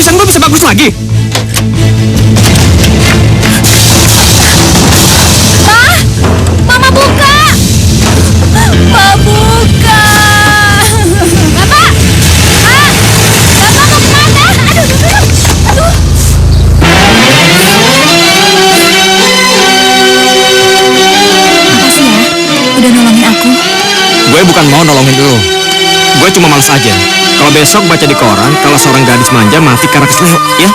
bebesan gue bisa bagus lagi. Mama buka! Ma buka! Bapak! Bapak mau kemana? Aduh. Makasih ya, udah nolongin aku. Gue bukan mau nolongin lu. Gue cuma males aja. Kalau besok baca di koran, kalau seorang gadis manja mati karena keselio, ya?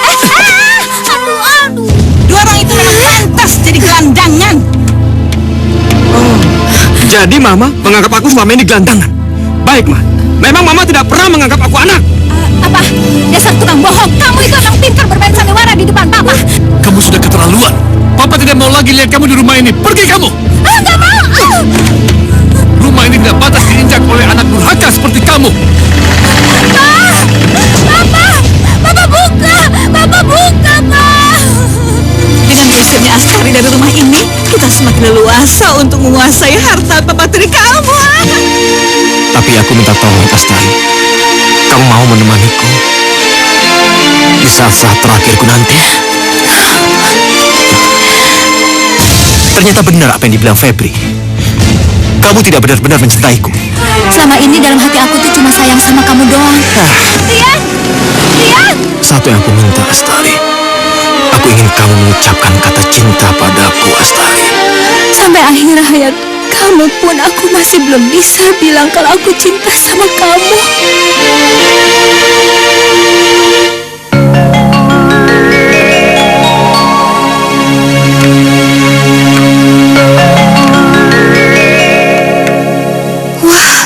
Aduh. Dua orang itu memang pantas jadi gelandangan. Jadi Mama menganggap aku selama ini gelandangan. Baik, Ma. Memang Mama tidak pernah menganggap aku anak. Apa? Dasar tukang bohong. Kamu itu orang pintar bermain sandiwara di depan Papa. Kamu sudah keterlaluan. Papa tidak mau lagi lihat kamu di rumah ini. Pergi kamu. Nggak mau. Rumah ini tidak pantas diinjak oleh anak durhaka seperti kamu. Papa buka. Papa buka, Pak. Dengan gesernya Astari dari rumah ini, kita semakin leluasa untuk menguasai harta papa tiri kamu. Tapi aku minta tolong, Astari. Kamu mau menemaniku di saat-saat terakhirku nanti? Ternyata benar apa yang dibilang Febri. Kamu tidak benar-benar mencintaiku. Selama ini dalam hati aku tuh cuma sayang sama kamu doang. Rian! Satu yang aku minta, Astari. Aku ingin kamu mengucapkan kata cinta padaku, Astari. Sampai akhir hayat kamu pun aku masih belum bisa bilang kalau aku cinta sama kamu. Wah,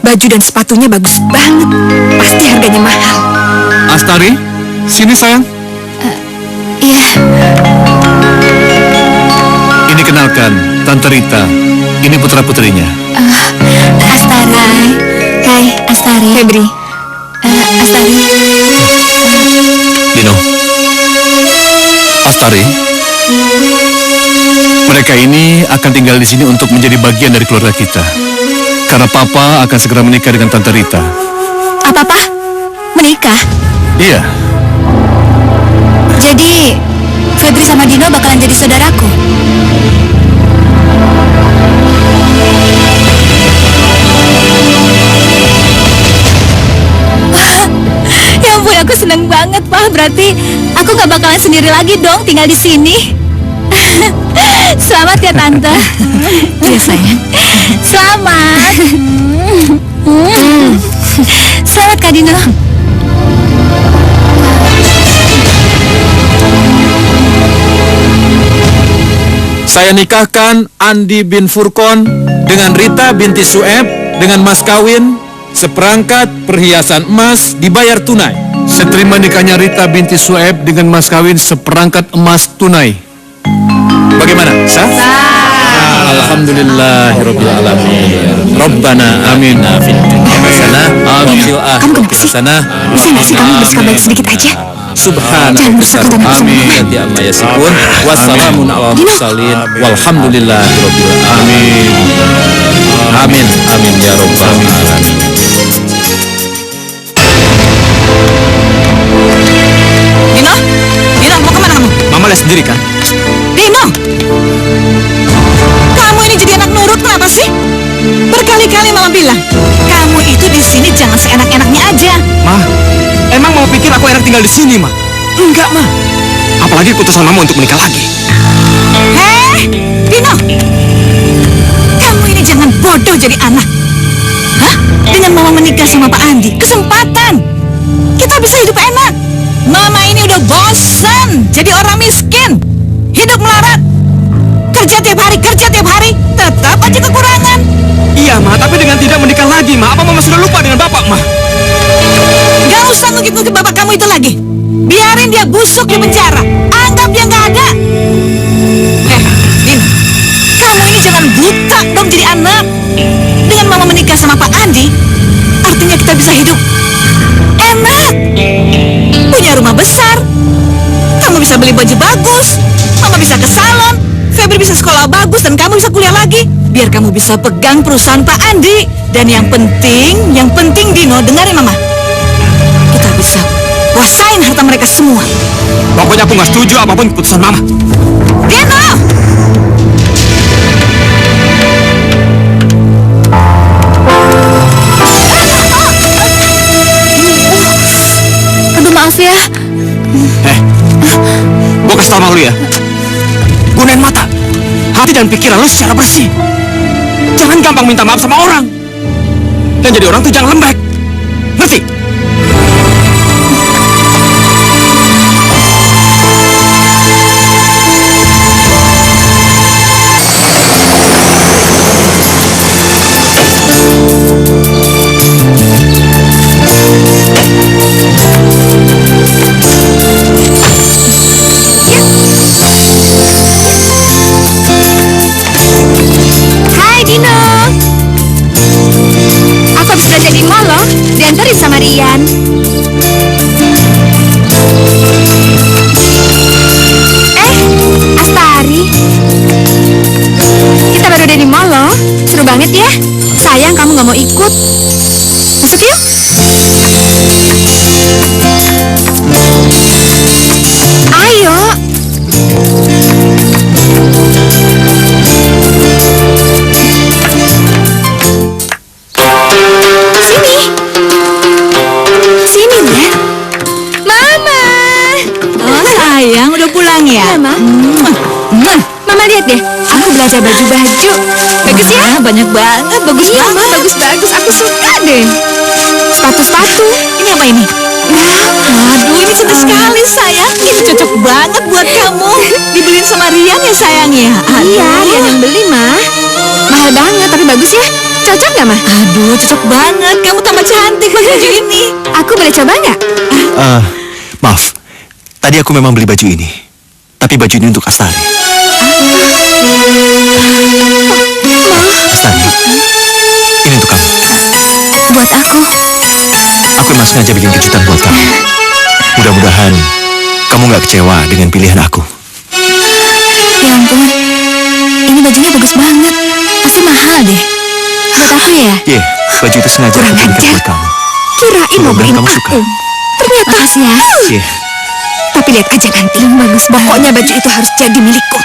baju dan sepatunya bagus banget. Pasti harganya mahal. Astari, sini sayang. Iya. Ini kenalkan, Tante Rita. Ini putra-putrinya. Astari. Hai, Astari. Febri. Astari. Dino. Astari. Mereka ini akan tinggal di sini untuk menjadi bagian dari keluarga kita. Karena Papa akan segera menikah dengan Tante Rita. Apa, Pak? Menikah? Iya. Jadi, Febri sama Dino bakalan jadi saudaraku? Ya ampun, aku seneng banget, Pak. Berarti aku gak bakalan sendiri lagi dong tinggal di sini. Selamat ya, Tante. Iya, sayang. Selamat. Selamat, Kak Dino. Saya nikahkan Andi bin Furkon dengan Rita binti Sueb dengan mas kawin seperangkat perhiasan emas dibayar tunai. Seterima nikahnya Rita binti Sueb dengan mas kawin seperangkat emas tunai. Bagaimana? Sah? Alhamdulillahirabbil alamin. Rabbana amin. Fid dunya hasanah wa fil akhirati hasanah. Bisa nggak sih kamu bersikap baik sedikit aja? Subhanallah. Amin. Ya amma yasifun. Wassalamun ala mursalin. Walhamdulillahirabbil alamin. Amin. Amin ya rabbal alamin. Dino, mau kemana kamu? Mama lihat sendiri kan? Dino! Kamu ini jadi anak nurut kenapa sih? Berkali-kali Mama bilang, kamu itu di sini jangan seenak-enaknya aja. Ma, emang mau pikir aku enak tinggal di sini, Ma? Enggak, Ma. Apalagi keputusan Mama untuk menikah lagi. Dino! Kamu ini jangan bodoh jadi anak. Hah? Dengan Mama menikah sama Pak Andi, kesempatan. Kita bisa hidup enak. Mama ini udah bosan jadi orang miskin. Hidup melarat. Kerja tiap hari, tetap aja kekurangan. Iya, Ma, tapi dengan tidak menikah lagi, Ma. Apa Mama sudah lupa dengan Bapak, Ma? Gak usah ngukit-ngukit bapak kamu itu lagi. Biarin dia busuk di penjara. Anggap dia nggak ada. Dino, kamu ini jangan buta dong jadi anak. Dengan Mama menikah sama Pak Andi, artinya kita bisa hidup enak. Punya rumah besar. Kamu bisa beli baju bagus. Mama bisa ke salon. Febri bisa sekolah bagus dan kamu bisa kuliah lagi. Biar kamu bisa pegang perusahaan Pak Andi. Dan yang penting Dino, dengarin Mama. Kita bisa kuasain harta mereka semua. Pokoknya aku nggak setuju apapun keputusan Mama. Geno! Aduh, maaf ya. Gue kasih tau sama lu ya. Gunain mata, hati dan pikiran lu secara bersih. Jangan gampang minta maaf sama orang. Dan jadi orang tuh jangan lembek. Ngerti? Hai Dino. Aku habis belajar di mall loh. Diantarin sama Rian. Astari. Kita baru dari mall loh. Seru banget ya. Sayang kamu nggak mau ikut. Masuk yuk. Ayo. Sini, Ben. Mama. Oh sayang, udah pulang ya? Mama. Mama lihat deh. Aku belajar baju-baju. Bagus ya? Banyak banget, bagus Iya, banget. Ma, bagus-bagus. Aku suka deh. Sepatu-sepatu. Ini apa ini? Aduh, ini cantik sekali sayang. Ini cocok banget buat kamu. Dibeliin sama Rian ya sayang ya? Iya, Rian yang beli, Ma. Mahal banget, tapi bagus ya. Cocok nggak, Ma? Aduh, cocok banget. Kamu tambah cantik pakai baju ini. Aku boleh coba nggak? Maaf, tadi aku memang beli baju ini. Tapi baju ini untuk Astari. Astari, ini untuk kamu. Buat aku. Aku memang sengaja bikin kejutan buat kamu. Mudah-mudahan kamu nggak kecewa dengan pilihan aku. Ya ampun. Ini bajunya bagus banget. Pasti mahal deh. Buat aku ya? Iya, baju itu sengaja aku Kurang belikan ajar. buat kamu. Kirain mau Mudah-mudahan beliin kamu aku. suka. Ternyata. Makasih ya. Iya. Tapi lihat aja nanti. Bagus banget. Pokoknya baju itu harus jadi milikku.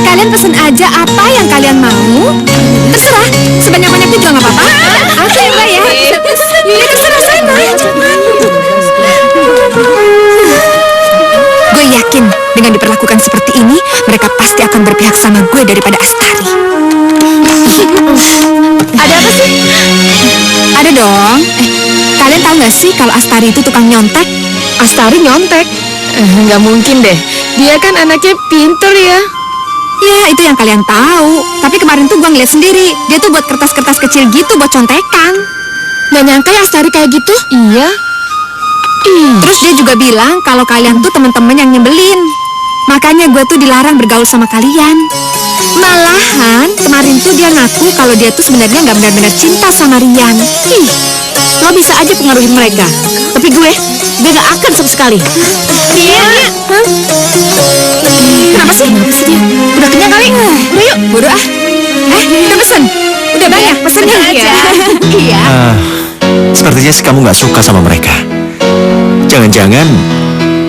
Kalian pesen aja apa yang kalian mau. Terserah. Sebanyak-banyaknya juga nggak apa-apa. Aku yang bayar. Ya terserah sana. Gue yakin dengan diperlakukan seperti ini, mereka pasti akan berpihak sama gue daripada Astari. Ada apa sih? Ada dong. Kalian tahu nggak sih kalau Astari itu tukang nyontek? Astari nyontek? Nggak mungkin deh. Dia kan anaknya pinter ya. Ya, itu yang kalian tahu. Tapi kemarin tuh gue ngeliat sendiri. Dia tuh buat kertas-kertas kecil gitu buat contekan. Nggak nyangka ya Astari kayak gitu? Iya. Terus dia juga bilang kalau kalian tuh teman-teman yang nyebelin. Makanya gue tuh dilarang bergaul sama kalian. Malahan kemarin tuh dia ngaku kalau dia tuh sebenarnya nggak benar-benar cinta sama Rian. Lo bisa aja pengaruhin mereka. Tapi gue nggak akan sama sekali. Iya. Kenapa sih? Dia? Udah kenyang kali? Udah yuk. Bodoh ah. Udah pesen? Udah banyak pesennya aja. Iya. Sepertinya sih kamu nggak suka sama mereka. Jangan-jangan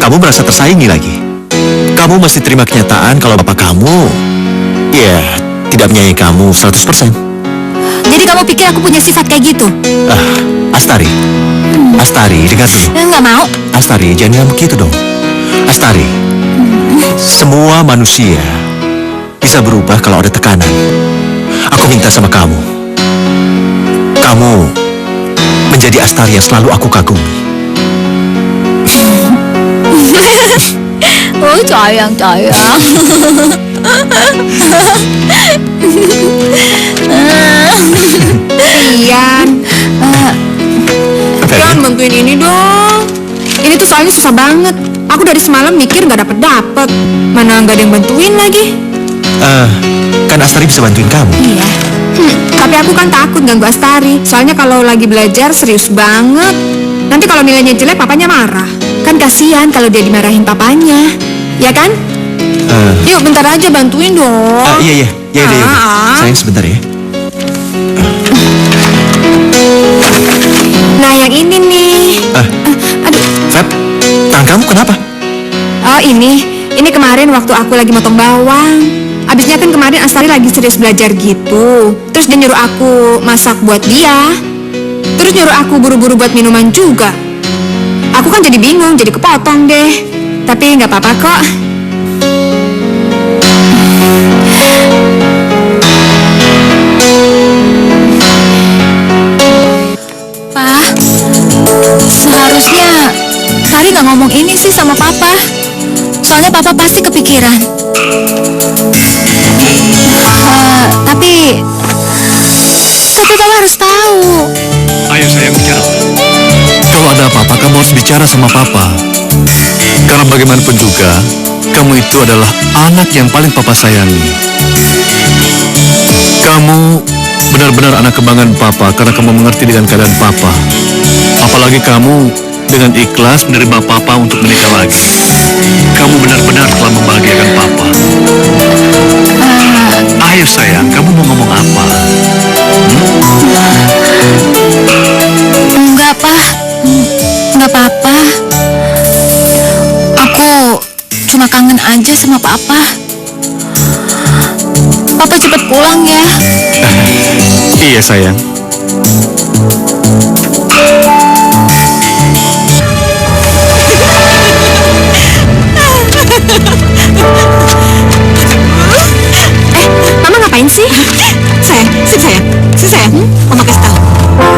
kamu merasa tersaingi lagi. Kamu mesti terima kenyataan kalau bapak kamu, ya, tidak menyayangi kamu 100%. Jadi kamu pikir aku punya sifat kayak gitu? Astari, Astari, dengar dulu. Nggak mau. Astari, jangan begitu dong. Astari, semua manusia bisa berubah kalau ada tekanan. Aku minta sama kamu. Kamu menjadi Astari yang selalu aku kagumi. Oh, sayang. Rian, Rian bantuin ini dong. Ini tuh soalnya susah banget. Aku dari semalam mikir nggak dapet. Mana nggak ada yang bantuin lagi. Kan Astari bisa bantuin kamu. Iya. Tapi aku kan takut ganggu Astari. Soalnya kalau lagi belajar serius banget. Nanti kalau nilainya jelek papanya marah. Kan kasihan kalau dia dimarahin papanya. Ya kan? Yuk bentar aja bantuin dong. Iya. Sayang sebentar ya. ini kemarin waktu aku lagi motong bawang. Abisnya kan kemarin Astari lagi serius belajar gitu. Terus dia nyuruh aku masak buat dia. Terus nyuruh aku buru-buru buat minuman juga. Aku kan jadi bingung, jadi kepotong deh. Tapi nggak apa-apa kok. Pak, seharusnya Sari nggak ngomong ini sih sama Papa. Soalnya Papa pasti kepikiran. Tapi Papa harus tahu. Ayo sayang bicara. Kalau ada apa-apa kamu harus bicara sama Papa. Karena bagaimanapun juga, kamu itu adalah anak yang paling Papa sayangi. Kamu benar-benar anak kebanggaan Papa karena kamu mengerti dengan keadaan Papa. Apalagi kamu dengan ikhlas menerima Papa untuk menikah lagi. Kamu benar-benar telah membahagiakan Papa. Ayo sayang, kamu mau ngomong apa? Enggak, Pak. Enggak apa-apa. Aku cuma kangen aja sama Papa. Papa cepat pulang ya. Iya sayang. Mama ngapain sih? Sayang, Mama kasih tahu.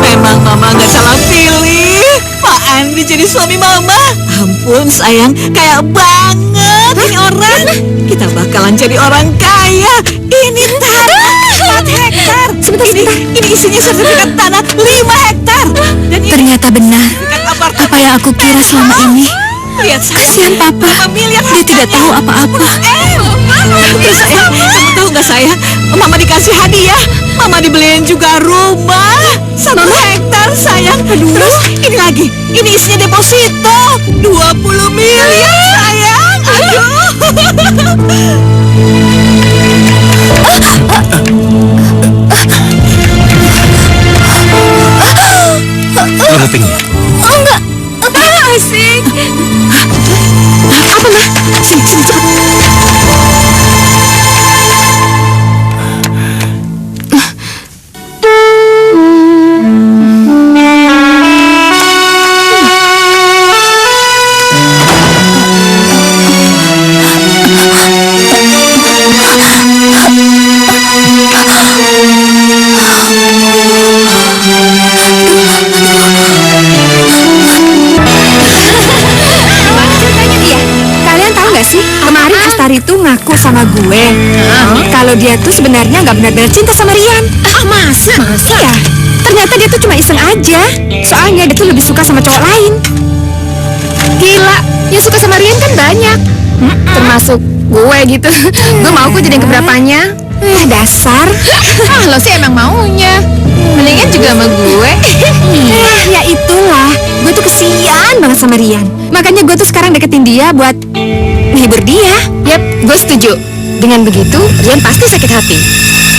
Memang Mama nggak salah pilih. Pak Andi jadi suami Mama. Ampun sayang, kaya banget ini orang. Kita bakalan jadi orang kaya. Ini tanah 4 hektar. Ini isinya sertifikat tanah 5 hektar. Dan ini Ternyata benar sertifikat apartemen. apa yang aku kira selama ini. Lihat saya. Kasihan Papa. Dia tidak tahu apa-apa. Terus sayang, kamu tahu nggak sayang? Mama dikasih hadiah. Mama dibeliin juga rumah 1 hektar sayang. Terus ini lagi. Ini isinya deposito 20 miliar sayang. Aduh. Mana kupingnya? Enggak. Asik. Apa, Ma? Sini cepat. Ceritanya dia. Kalian tahu nggak sih? Kemarin Astari tuh ngaku sama gue kalau dia tuh sebenarnya nggak benar-benar cinta sama Rian. Masa? Iya. Ternyata dia tuh cuma iseng aja. Soalnya dia tuh lebih suka sama cowok lain. Gila, yang suka sama Rian kan banyak. Termasuk gue gitu. Gue mau kok jadi yang keberapanya. Dasar. Lo sih emang maunya. Mendingan juga sama gue. Ya itulah. Gue tuh kesian banget sama Rian. Makanya gue tuh sekarang deketin dia buat menghibur dia. Yap, gue setuju. Dengan begitu, Rian pasti sakit hati.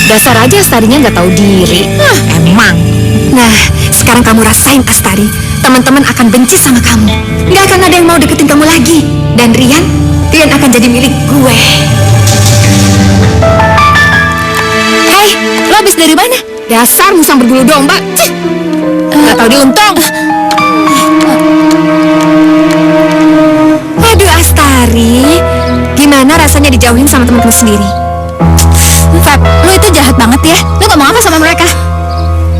Dasar aja Astarinya nggak tahu diri. Emang. Nah, sekarang kamu rasain Astari. Teman-teman akan benci sama kamu. Nggak akan ada yang mau deketin kamu lagi. Dan Rian akan jadi milik gue. Hei, lo habis dari mana? Dasar musang berbulu domba. Nggak tahu diuntung. Aduh Astari, gimana rasanya dijauhin sama teman-teman sendiri? Fab, lo itu jahat banget ya. Lo ngomong apa sama mereka?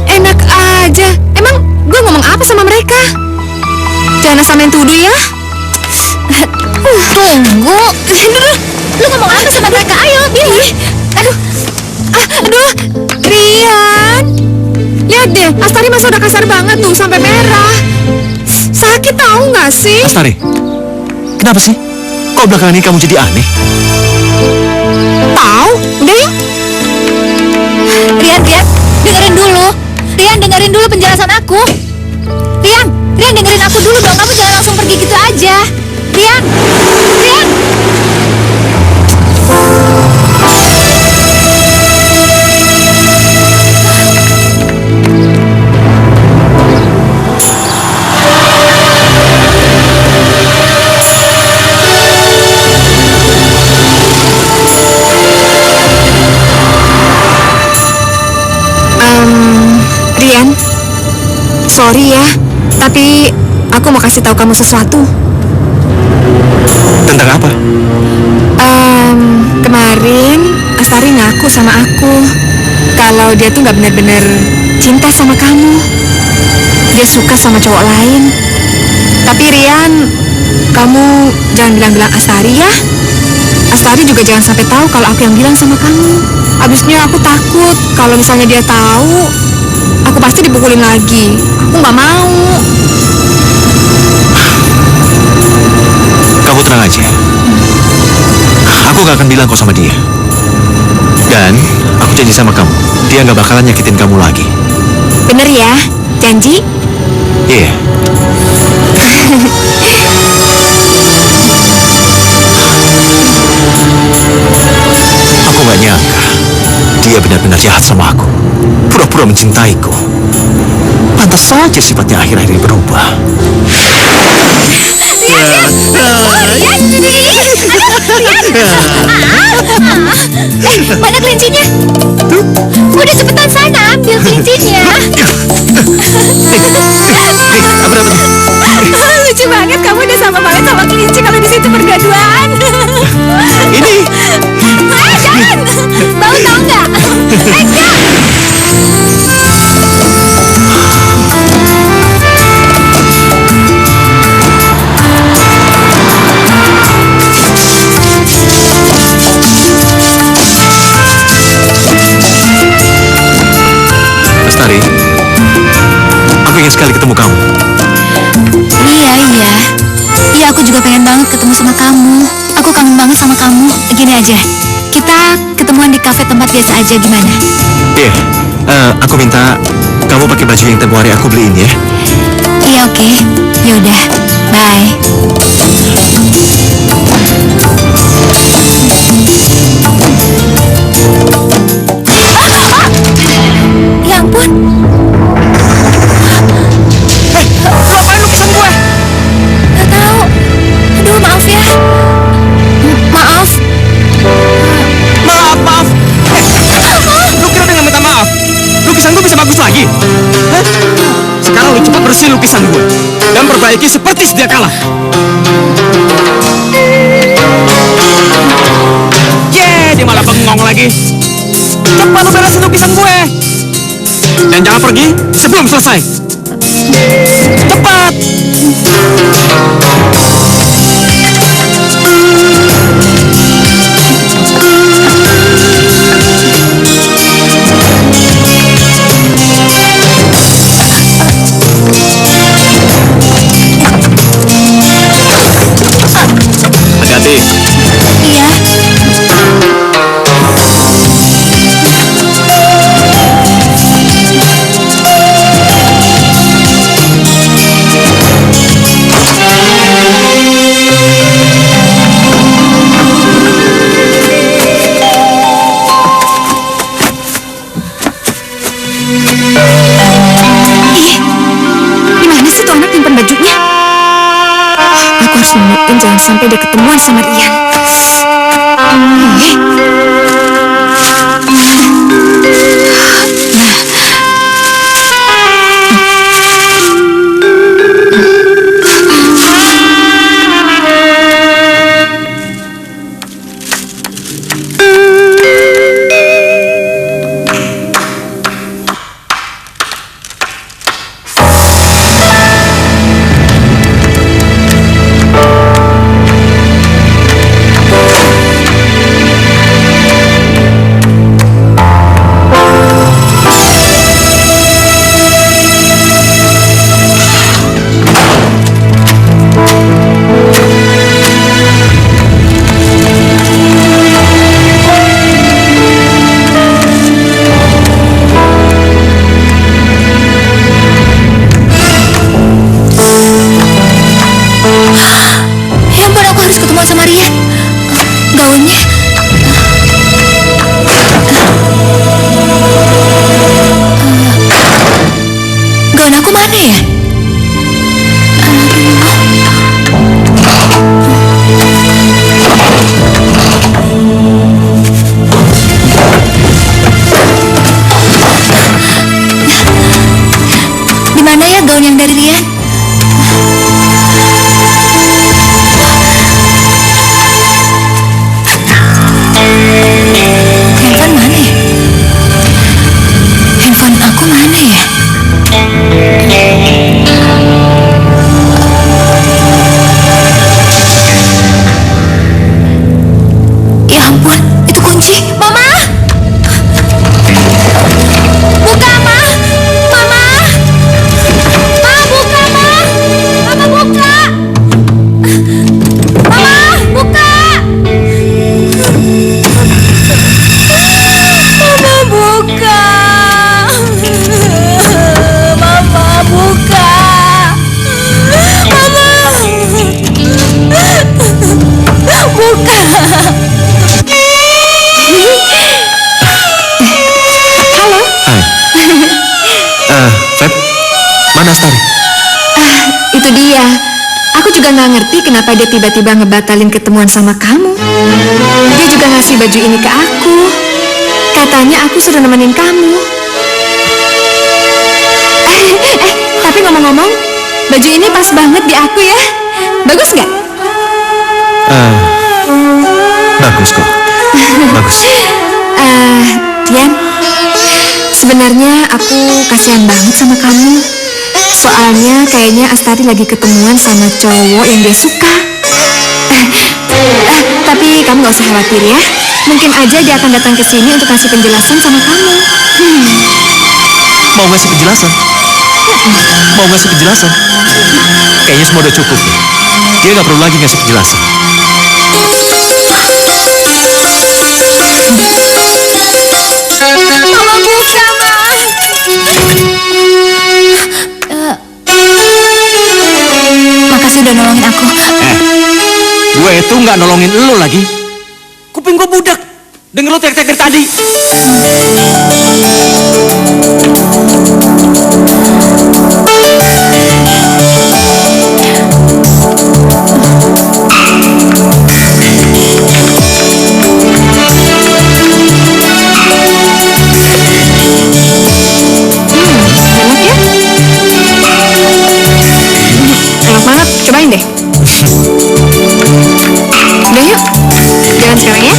Enak aja. Emang gue ngomong apa sama mereka? Jangan asal main tuduh ya. Tunggu. Lo ngomong apa sama mereka? Ayo, bilang. Aduh, Rian. Lihat deh, Astari masa udah kasar banget tuh sampai merah. Sakit tahu nggak sih? Astari, kenapa sih? Kok belakangan ini kamu jadi aneh? Tahu? Udah yuk. Rian, dengerin dulu penjelasan aku. Rian, dengerin aku dulu dong. Kamu jangan langsung pergi gitu aja. Rian. Sorry ya, tapi aku mau kasih tahu kamu sesuatu. Tentang apa? Kemarin Astari ngaku sama aku kalau dia tuh nggak benar-benar cinta sama kamu. Dia suka sama cowok lain. Tapi Rian, kamu jangan bilang-bilang Astari ya. Astari juga jangan sampai tahu kalau aku yang bilang sama kamu. Abisnya aku takut kalau misalnya dia tahu, aku pasti dipukulin lagi. Aku nggak mau. Kamu tenang aja. Aku gak akan bilang kok sama dia. Dan aku janji sama kamu, dia gak bakalan nyakitin kamu lagi. Bener ya? Janji? Iya. Aku gak nyangka dia benar-benar jahat sama aku. Pura-pura mencintaiku. Pantas saja sifatnya akhir-akhir ini berubah. Mana kelincinya? Udah cepetan sana ambil kelincinya. Lucu banget, kamu udah sama banget sama kelinci kalau di situ bergaduaan. Ini Jangan, bau tau nggak? Enggak. Astari, aku ingin sekali ketemu kamu. Iya, aku juga pengen banget ketemu sama kamu. Aku kangen banget sama kamu. Gini aja, kita ketemuan di kafe tempat biasa aja, gimana? Iya, aku minta kamu pakai baju yang tempo hari aku beliin ya. Iya, oke. Yaudah, bye. Ya ampun. Lu apain lukisan gue? Gak tahu. Aduh, maaf ya. Maaf. Maaf. Lu kira dia nggak minta maaf? Lukisan gue bisa bagus lagi? Hah? Sekarang lu cepat bersihin lukisan gue dan perbaiki seperti sedia kala. Dia malah bengong lagi. Cepat lu beresin lukisan gue. Dan jangan pergi sebelum selesai. Cepat. Hati-hati. Iya. Jangan sampai dia ketemuan sama Rian. Feb, mana Astari? Itu dia. Aku juga nggak ngerti kenapa dia tiba-tiba ngebatalin ketemuan sama kamu. Dia juga ngasih baju ini ke aku. Katanya aku suruh nemenin kamu. Tapi ngomong-ngomong, baju ini pas banget di aku ya. Bagus nggak? Bagus kok. Bagus. Dian, sebenarnya aku kasihan banget sama kamu. Soalnya kayaknya Astari lagi ketemuan sama cowok yang dia suka. Tapi kamu gak usah khawatir ya. Mungkin aja dia akan datang ke sini untuk kasih penjelasan sama kamu. Mau ngasih penjelasan? Mau ngasih penjelasan? Kayaknya semua udah cukup. Dia nggak perlu lagi ngasih penjelasan. Tolong buka, Mas. Makasih udah nolongin aku. Gue itu nggak nolongin lo lagi. Kuping gue budak. Denger lo teriak-teriak dari tadi. Enak banget, cobain deh. Udah yuk, jalan sekarang ya.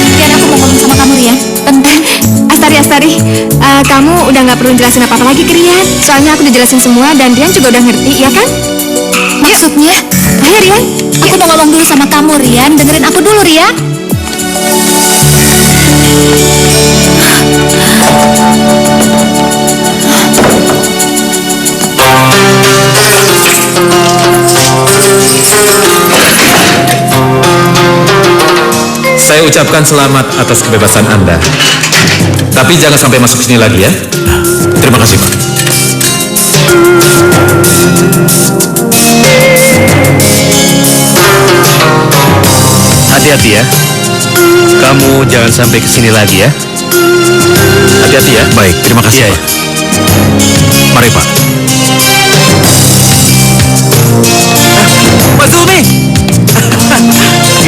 Rian, aku mau ngomong sama kamu, Rian. Bentar. Astari, kamu udah nggak perlu jelasin apa-apa lagi ke Rian. Soalnya aku udah jelasin semua dan Rian juga udah ngerti, ya kan? Maksudnya? Ayo Rian. Aku mau ngomong dulu sama kamu, Rian. Dengerin aku dulu, Rian. Saya ucapkan selamat atas kebebasan Anda. Tapi jangan sampai masuk sini lagi ya. Terima kasih, Pak. Hati-hati ya. Kamu jangan sampai kesini lagi ya. Hati-hati ya. Baik, terima kasih, Iya, Pak. Mari, Pak. Mas Zulmi,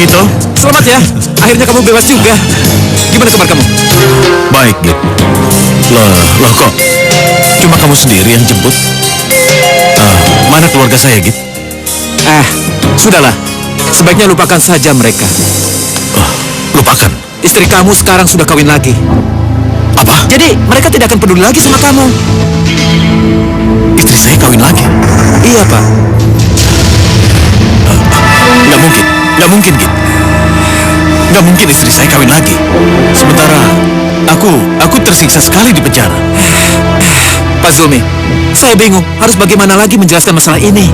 Gitu? selamat ya. Akhirnya kamu bebas juga. Gimana kabar kamu? Baik, Git. Loh kok? Cuma kamu sendiri yang jemput? Mana keluarga saya, Git? Sudahlah. Sebaiknya lupakan saja mereka. Lupakan. Istri kamu sekarang sudah kawin lagi. Apa? Jadi mereka tidak akan peduli lagi sama kamu. Istri saya kawin lagi? Iya, Pak. Nggak mungkin. Nggak mungkin, Git. Nggak mungkin istri saya kawin lagi. Sementara aku tersiksa sekali di penjara. Pak Zulmi, saya bingung harus bagaimana lagi menjelaskan masalah ini.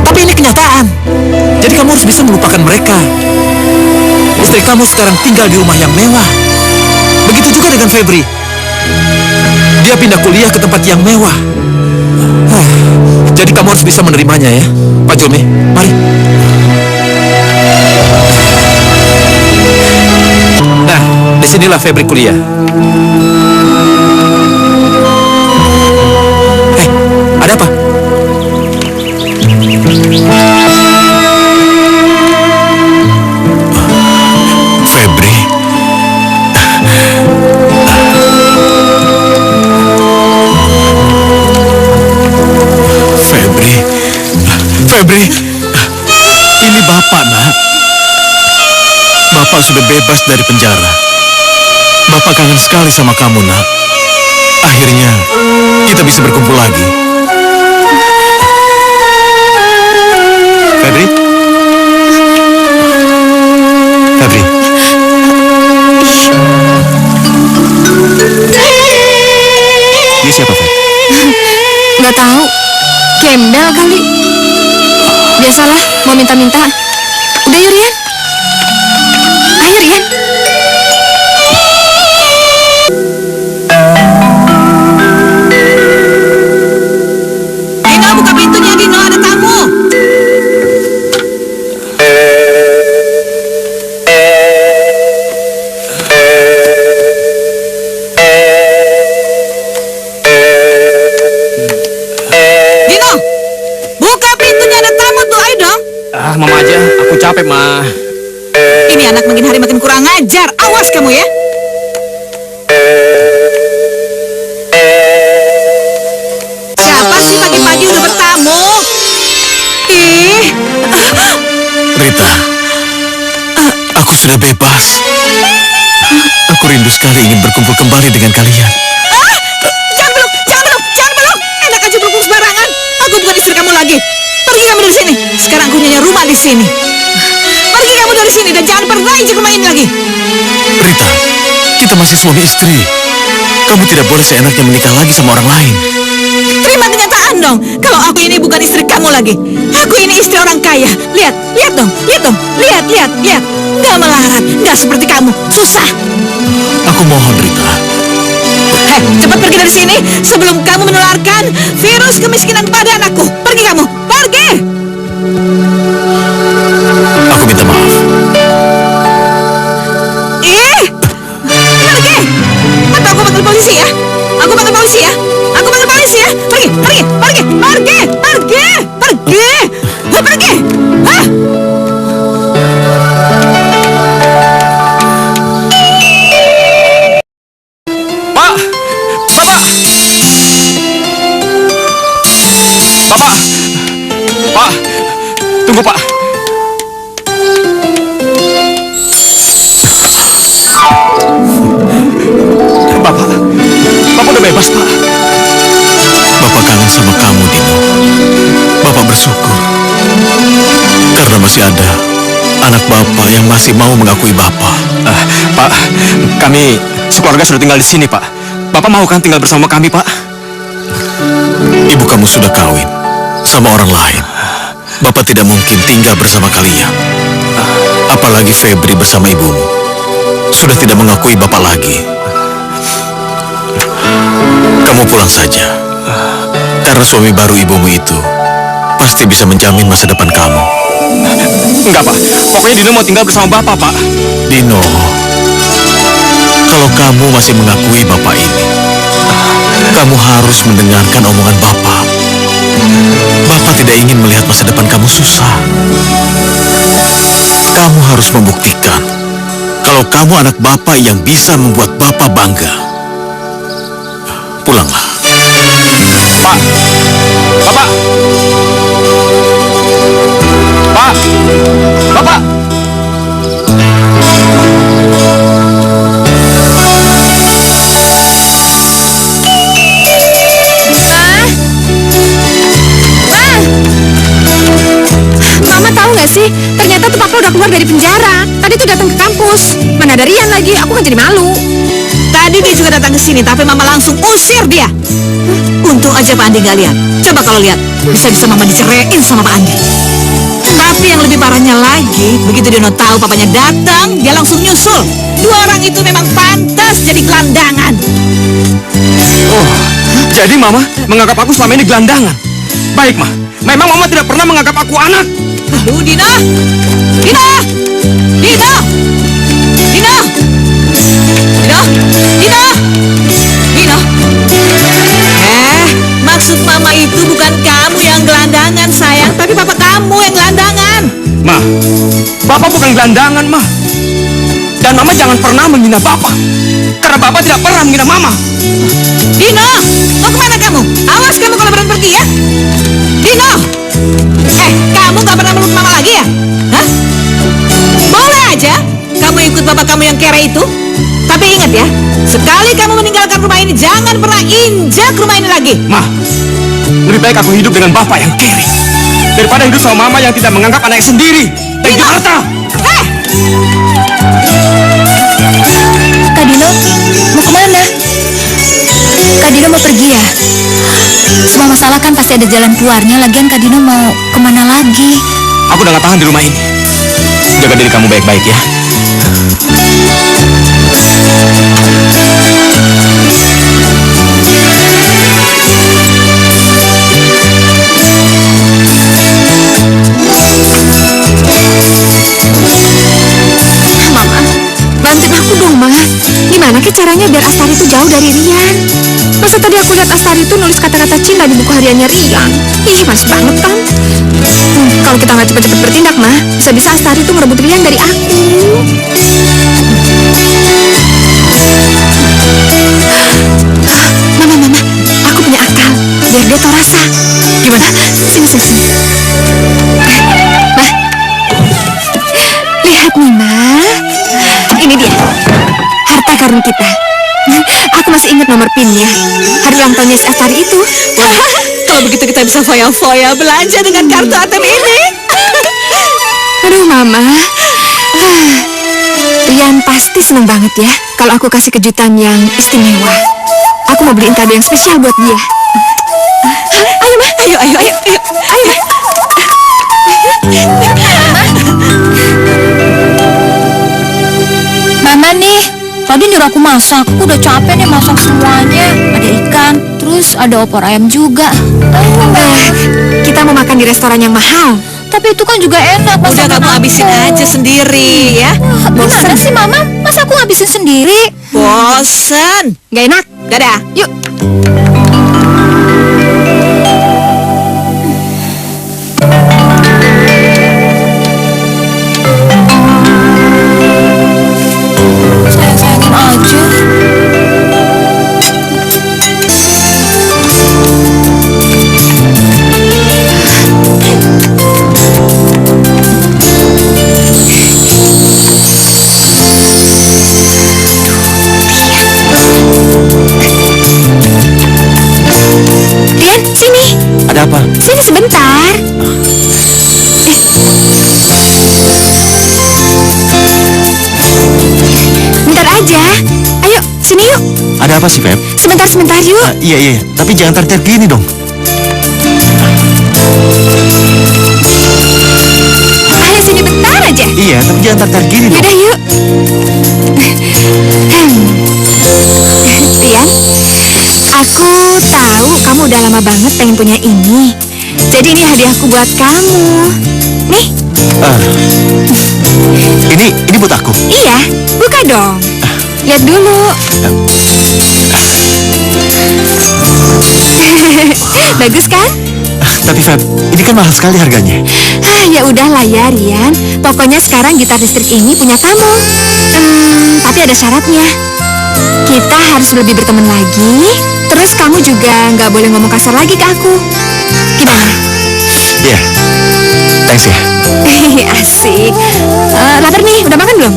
Tapi ini kenyataan. Jadi kamu harus bisa melupakan mereka. Istri kamu sekarang tinggal di rumah yang mewah. Begitu juga dengan Febri. Dia pindah kuliah ke tempat yang mewah. Jadi kamu harus bisa menerimanya ya. Pak Zulmi, mari. Nah, disinilah Febri kuliah. Ada apa? Febri. Febri. Ini Bapak, Nak. Bapak sudah bebas dari penjara. Bapak kangen sekali sama kamu, Nak. Akhirnya kita bisa berkumpul lagi. Febri? Febri? Dia siapa, Febri? Nggak tahu. Gembel kali. Biasalah, mau minta-minta. Udah yuk, Rian. Ayo, Rian. Dino, buka pintunya, Dino. Ada tamu. capek, Ma. Ini anak makin hari makin kurang ajar. Awas kamu ya. Siapa sih pagi-pagi udah bertamu? Ih, Rita, aku sudah bebas. Aku rindu sekali ingin berkumpul kembali dengan kalian. jangan peluk, jangan peluk, jangan peluk. Enak aja peluk sembarangan. Aku bukan istri kamu lagi. Pergi kamu dari sini. Sekarang aku punya rumah di sini. Pergi kamu dari sini dan jangan pernah injak rumah ini lagi. Rita, kita masih suami istri. Kamu tidak boleh seenaknya menikah lagi sama orang lain. Terima kenyataan dong. Kalau aku ini bukan istri kamu lagi. Aku ini istri orang kaya. Lihat, lihat dong, lihat dong. Lihat, lihat, lihat. Gak melarat, gak seperti kamu. Susah. Aku mohon, Rita. Hei, cepat pergi dari sini sebelum kamu menularkan virus kemiskinan pada anakku. Pergi kamu, pergi. Aku minta maaf. Pergi. Atau aku panggil polisi ya. Aku panggil polisi ya. Aku panggil polisi ya. Pergi, pergi, pergi, pergi, pergi, pergi. Pergi. Hah? Pak! Bapak! Bapak! Pak! Tunggu, Pak. Bapak udah bebas, Pak. Bapak kangen sama kamu, Dino. Bapak bersyukur. Karena masih ada anak Bapak yang masih mau mengakui Bapak. Pak, kami sekeluarga sudah tinggal di sini, Pak. Bapak mau kan tinggal bersama kami, Pak? Ibu kamu sudah kawin sama orang lain. Bapak tidak mungkin tinggal bersama kalian. Apalagi Febri bersama ibumu. Sudah tidak mengakui Bapak lagi. Kamu pulang saja. Karena suami baru ibumu itu pasti bisa menjamin masa depan kamu. Enggak, Pak. Pokoknya Dino mau tinggal bersama Bapak, Pak. Dino, kalau kamu masih mengakui Bapak ini, kamu harus mendengarkan omongan Bapak. Bapak tidak ingin melihat masa depan kamu susah. Kamu harus membuktikan kalau kamu anak Bapak yang bisa membuat Bapak bangga. Pulanglah. Pak! Bapak! Pak! Bapak! Mama tahu nggak sih? Ternyata tuh papa udah keluar dari penjara. Tadi tuh datang ke kampus. Mana ada Rian lagi? Aku kan jadi malu. Tadi dia juga datang ke sini, tapi Mama langsung usir dia. Untung aja Pak Andi nggak lihat. Coba kalau lihat, bisa-bisa Mama diceraiin sama Pak Andi. Tapi yang lebih parahnya lagi, begitu Dino tahu papanya datang, dia langsung nyusul. Dua orang itu memang pantas jadi gelandangan. Oh, jadi Mama menganggap aku selama ini gelandangan. Baik, Ma. Memang Mama tidak pernah menganggap aku anak. Aduh, Dino! Dino! Dino! Dino! Dino! Dino! Dino! Maksud Mama itu bukan kamu yang gelandangan, sayang, tapi papa kamu yang gelandangan. Ma, Bapak bukan gelandangan, Ma. Dan Mama jangan pernah menghina Bapak. Karena Bapak tidak pernah menghina Mama. Dino! Mau kemana kamu? Awas kamu kalau berani pergi ya! Dino! Kamu gak pernah meluk Mama lagi ya? Hah? Boleh aja kamu ikut bapak kamu yang kere itu. Tapi ingat ya, sekali kamu meninggalkan rumah ini, jangan pernah injak rumah ini lagi. Ma, lebih baik aku hidup dengan Bapak yang kere daripada hidup sama Mama yang tidak menganggap anaknya sendiri dan Dino! Jakarta. Kak Dino, mau kemana? Kak Dino mau pergi ya? Semua masalah kan pasti ada jalan keluarnya. Lagian Kak Dino mau kemana lagi? Aku udah gak tahan di rumah ini. Jaga diri kamu baik-baik ya. Mama, bantuin aku dong, Ma. Gimana caranya biar Astari itu jauh dari Rian. Masa tadi aku lihat Astari itu nulis kata-kata cinta di buku hariannya Rian. Ih, males banget kan? Kalau kita nggak cepet-cepet bertindak, mah, bisa-bisa Astari itu merebut Rian dari aku. Mama, aku punya akal. Biar dia tahu rasa. Gimana? Sini. Mah, lihat nih, Ma. Ini dia, harta karun kita. Aku masih ingat nomor PIN-nya. Hari ulang tahunnya si Astari itu. Wah, kalau begitu kita bisa foya-foya belanja dengan kartu ATM ini. Aduh, Mama. Rian pasti seneng banget ya kalau aku kasih kejutan yang istimewa. Aku mau beliin kado yang spesial buat dia. Ayo, Ma. Ayo. Mama nih, tadi nyuruh aku masak. Aku udah capek nih masak semuanya. Ada ikan, terus ada opor ayam juga. Kita mau makan di restoran yang mahal. Tapi itu kan juga enak. Udah masakan kamu aku. habisin aja sendiri ya. Gimana sih Mama? Masa aku habisin sendiri? Bosan. Gak enak. Dadah. Yuk. Sayang-sayangin aja. Rian, sini. Ada apa? Sini sebentar. Bentar aja. Ayo, sini yuk. Ada apa sih, Feb? Sebentar yuk. Iya. Tapi jangan tarik gini dong. Ayo sini bentar aja. Iya, tapi jangan tarik gini dong. Yaudah yuk. Rian, aku tahu kamu udah lama banget pengen punya ini. Jadi ini hadiahku buat kamu. Nih, Ini buat aku. iya, buka dong. Lihat dulu. Bagus kan? Tapi Feb, ini kan mahal sekali harganya. Ya udahlah ya, Rian. Pokoknya sekarang gitar listrik ini punya kamu. Tapi ada syaratnya. Kita harus lebih berteman lagi. Terus kamu juga nggak boleh ngomong kasar lagi ke aku. Gimana? Iya. Thanks ya. Asik. Lapar nih, udah makan belum?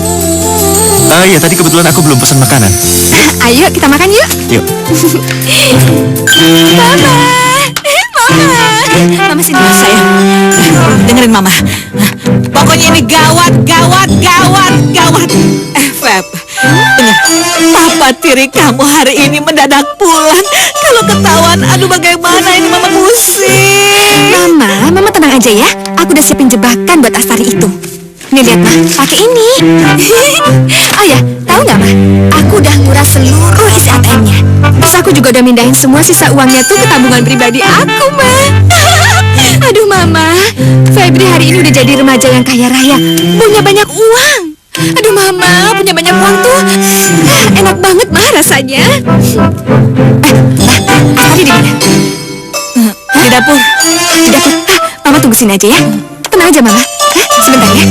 Iya, tadi kebetulan aku belum pesan makanan. Ayo kita makan yuk. Yuk. Mama sini. Sayang, dengerin Mama. Pokoknya ini gawat. Feb, bener. Papa tiri kamu hari ini mendadak pulang. Kalau ketahuan, aduh bagaimana ini Mama pusing. Mama tenang aja ya. Aku udah siapin jebakan buat Astari itu. Nih lihat Ma, pakai ini. Oh ya, tahu nggak Ma? Aku udah nguras seluruh isi ATM-nya. Terus aku juga udah mindahin semua sisa uangnya tuh ke tabungan pribadi aku, Ma. Aduh Mama, Febri hari ini udah jadi remaja yang kaya raya, punya banyak uang. Aduh Mama, punya banyak uang tuh enak banget Ma rasanya. Astari di mana? Di dapur. Di dapur. Mama tunggu sini aja ya. Tenang aja Mama. Sebentar ya.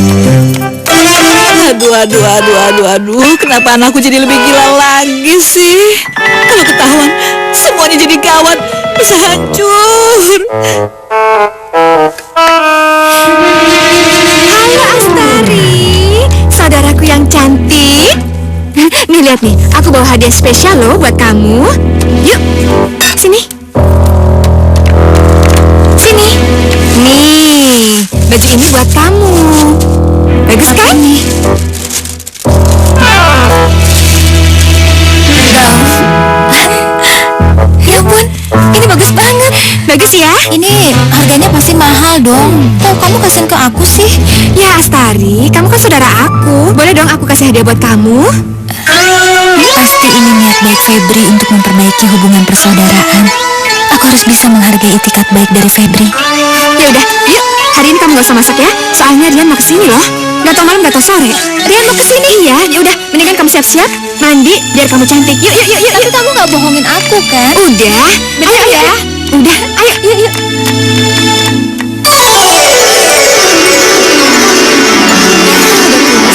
Aduh, kenapa anakku jadi lebih gila lagi sih? Kalau ketahuan, semuanya jadi gawat, bisa hancur. Halo Astari, saudaraku yang cantik. Nih lihat nih, aku bawa hadiah spesial loh buat kamu. Yuk, sini. Sini. Nih, baju ini buat kamu. Bagus kan? Ya ampun, ini bagus banget. Bagus ya? Ini harganya pasti mahal dong. Kok kamu kasihin ke aku sih? Ya Astari, kamu kan saudara aku. Boleh dong aku kasih hadiah buat kamu? Pasti ini niat baik Febri untuk memperbaiki hubungan persaudaraan. Aku harus bisa menghargai itikat baik dari Febri. Ya udah, yuk. Hari ini kamu gak usah masak ya. Soalnya Rian mau kesini loh. Gak tau malam, gak tau sore. Rian mau kesini? Iya, ya udah. Mendingan kamu siap-siap, mandi, biar kamu cantik. Yuk, yuk, yuk, yuk. Tapi kamu nggak bohongin aku kan? Udah, bener ya. Udah, ayo, yuk, yuk.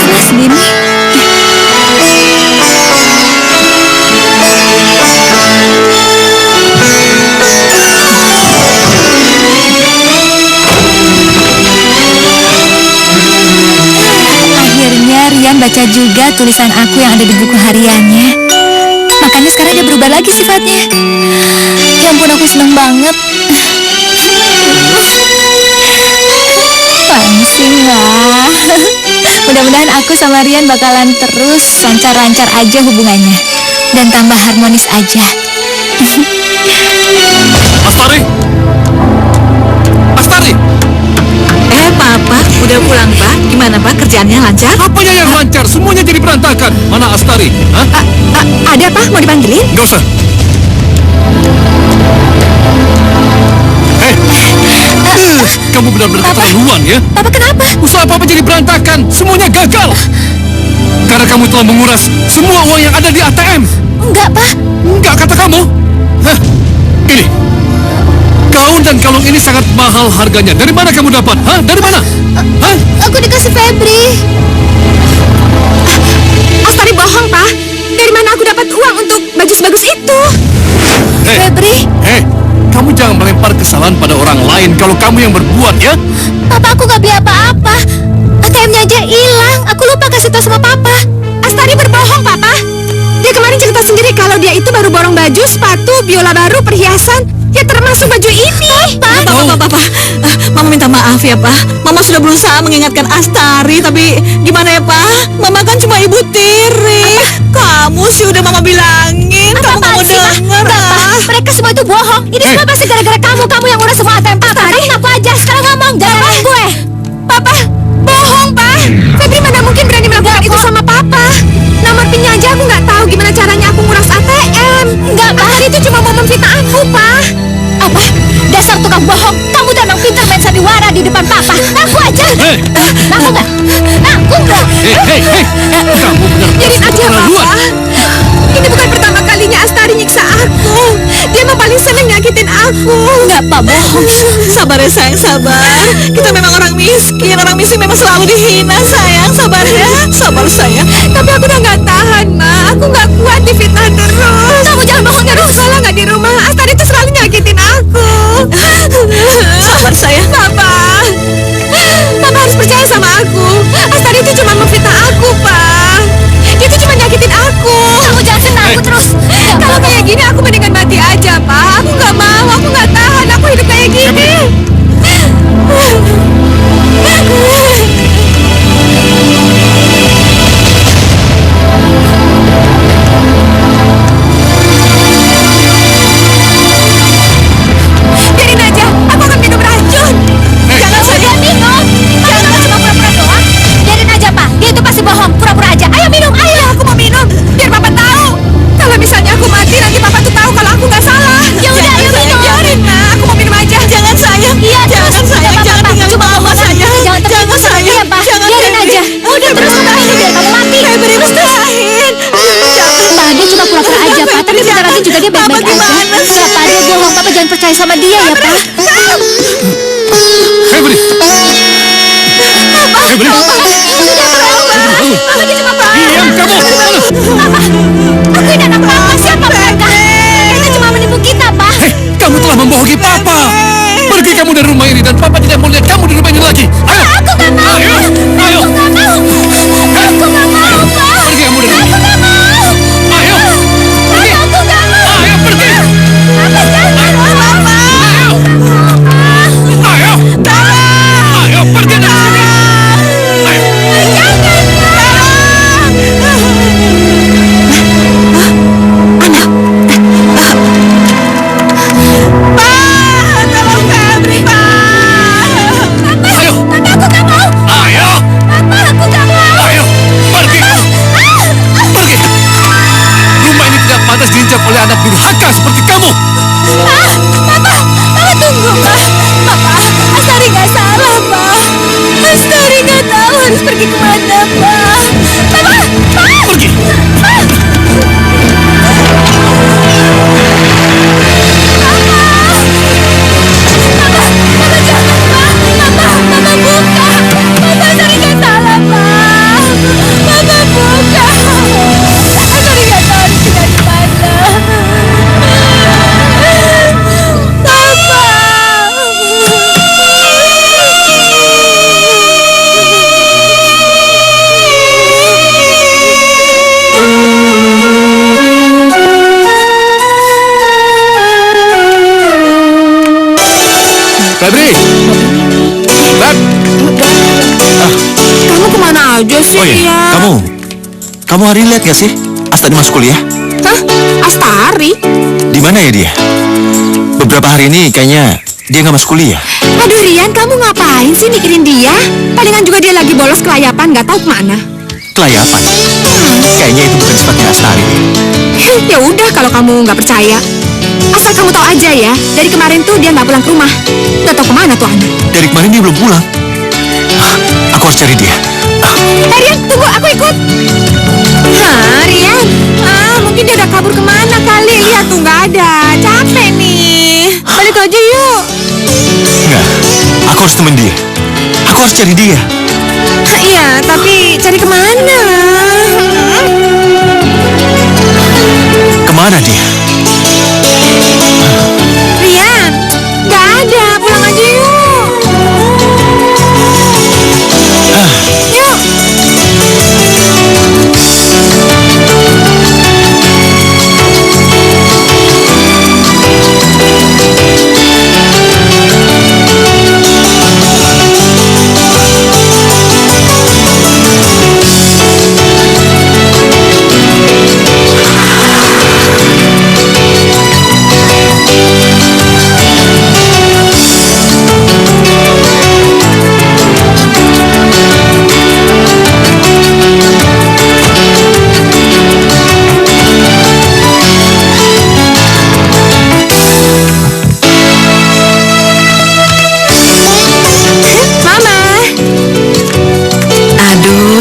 Udah segini. Akhirnya Rian baca juga tulisan aku yang ada di buku hariannya. Makanya sekarang dia berubah lagi sifatnya. Ya ampun, aku seneng banget. Pansing lah. Mudah-mudahan aku sama Rian bakalan terus lancar-lancar aja hubungannya. Dan tambah harmonis aja. Astari! Astari! Papa, udah pulang, Pak? Gimana, Pak? Kerjaannya lancar? Apanya yang lancar? Semuanya jadi berantakan. Mana Astari? Hah? Ada apa? Mau dipanggilin? Nggak usah. Kamu benar-benar keterlaluan ya. Papa kenapa? Usaha Papa jadi berantakan. Semuanya gagal. Karena kamu telah menguras semua uang yang ada di ATM. Enggak, Pak. Enggak kata kamu. Hah? Ini. Gaun dan kalung ini sangat mahal harganya. Dari mana kamu dapat? Hah? Dari mana? Hah? Aku dikasih Febri. Astari bohong, Pak. Dari mana aku dapat uang untuk baju sebagus itu? Febri. Kamu jangan melempar kesalahan pada orang lain kalau kamu yang berbuat ya. Papa, aku gak beli apa-apa. ATM-nya aja hilang. Aku lupa kasih tahu sama Papa. Astari berbohong, Papa. Dia kemarin cerita sendiri kalau dia itu baru borong baju, sepatu, biola baru, perhiasan. Ya termasuk baju ini. Papa. Mama minta maaf ya, Pak. Mama sudah berusaha mengingatkan Astari, tapi gimana ya, Pak? Mama kan cuma ibu tiri. Kamu sih udah Mama bilangin. Kamu mau denger, Mereka semua itu bohong. Ini semua pasti gara-gara kamu. Kamu yang udah semua ATM Papa. Kamu ngaku aja. Sekarang ngomong. Jangan ngomong gue. Papa, bohong, Pak. Febri mana mungkin berani melakukan itu sama Papa. Nomor pinnya aja aku nggak tahu gimana caranya aku nguras ATM. Enggak, Pak. Astari itu cuma mau memfitnah aku, Pak. Apa? Dasar tukang bohong. Kamu tuh emang pintar main sandiwara di depan Papa. Ngaku aja. Ngaku nggak? Ngaku nggak? Kamu benar-benar Biarin aja, keterlaluan. Papa. Ini bukan pertama kalinya Astari nyiksa aku. Dia mah paling seneng nyakitin aku. Enggak, Pak, bohong. Sabar ya, sayang, sabar. Kita memang orang miskin. Orang miskin memang selalu dihina, sayang. Sabar ya. Sabar, sayang. Tapi aku udah nggak tahan, Ma. Aku nggak kuat difitnah terus. Kamu jangan bohong terus. Sekolah nggak di rumah. Astari itu selalu nyakitin aku. Sabar, sayang. Papa harus percaya sama aku. Astari itu cuma memfitnah aku, Pak. Dia itu cuma nyakitin aku. Kamu jangan senang aku terus. Kalau kayak gini aku mendingan mati aja, Pak. Aku nggak mau. Aku nggak tahan. Aku hidup kayak gini. Biarin aja. Aku akan minum racun. Jangan saja minum. Jangan cuma pura-pura doang. Biarin aja, Pak. Dia itu pasti bohong. Pura-pura aja. Ayo minum, ayo. Aku mau minum. Biar Papa tahu. Kalau misalnya aku mati, nanti Papa tuh tahu kalau aku nggak salah. Ya udah, ayo minum. Biarin, Ma. Aku mau minum aja. Jangan, sayang. Iya, Jangan, terus. sayang. Nggak Jangan apa-apa. tinggalin Cuma Mama, ngomong sayang. Jangan Jangan, terus. sayang. Iya, Pak. Jangan, Biarin Febri. aja. Udah terus kamu minum biar kamu mati. Febri, Terus. usahain. Pak, dia cuma pura-pura aja, Pak. Tapi bentar lagi juga dia baik-baik Papa aja. gimana sih? Enggak, Pak. Dia bohong. Papa jangan percaya sama dia ya, Pak. Febri. Febri. Papa dia cuma bohong. Diam kamu. Papa, aku ini anak Papa. Siapa mereka? Mereka cuma menipu kita, Pak. Kamu telah membohongi Papa. Pergi kamu dari rumah ini dan Papa tidak mau lihat kamu di rumah ini lagi. Ayo. Aku nggak mau. Ayo. Ayo. Aku nggak mau. Aku nggak mau, Pak. Pergi kamu dari Aku nggak mau. Ayo. Pergi. Aku nggak mau. Ayo pergi. Papa jangan. Papa. Ayo. Ayo pergi dari sini. Ayo. Tolong Febri, Pak. Ayo. Papa, aku nggak mau. Ayo. Papa, aku nggak mau. Ayo. Pergi. Pergi. Rumah ini tidak pantas diinjak oleh anak durhaka seperti kamu. Papa tunggu, Pak. Papa, Astari Febri! Feb! Kamu kemana aja sih, Oh iya, Rian? kamu hari ini lihat gak sih Astari masuk kuliah? Hah? Astari? Di mana ya dia? Beberapa hari ini kayaknya dia nggak masuk kuliah. Aduh Rian, kamu ngapain sih mikirin dia? Palingan juga dia lagi bolos kelayapan, nggak tahu kemana. Kelayapan. Kayaknya itu bukan sifatnya Astari. Ya udah kalau kamu nggak percaya. Asal kamu tahu aja ya, dari kemarin tuh dia nggak pulang ke rumah. Nggak tahu kemana tuh anak. Dari kemarin dia belum pulang. Aku harus cari dia. Rian, tunggu, aku ikut. Hah, Rian? Mungkin dia udah kabur kemana kali. Lihat tuh nggak ada. Capek nih. Balik aja yuk. Enggak, aku harus temen dia. Aku harus cari dia. Iya, tapi cari kemana? Kemana dia? Rian, nggak ada. Pulang aja yuk. Yuk.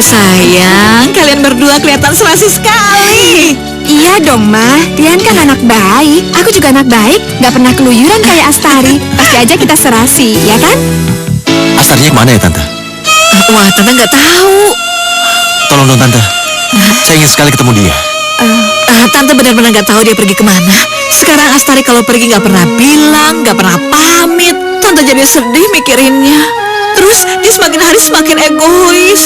Sayang, kalian berdua kelihatan serasi sekali. Iya dong, Ma. Rian kan anak baik. Aku juga anak baik. Nggak pernah keluyuran kayak Astari. Pasti aja kita serasi, ya kan? Astarinya kemana ya, Tante? Wah, Tante nggak tahu. Tolong dong, Tante. Saya ingin sekali ketemu dia. Tante benar-benar nggak tahu dia pergi kemana. Sekarang Astari kalau pergi nggak pernah bilang, nggak pernah pamit. Tante jadi sedih mikirinnya. Terus dia semakin hari semakin egois.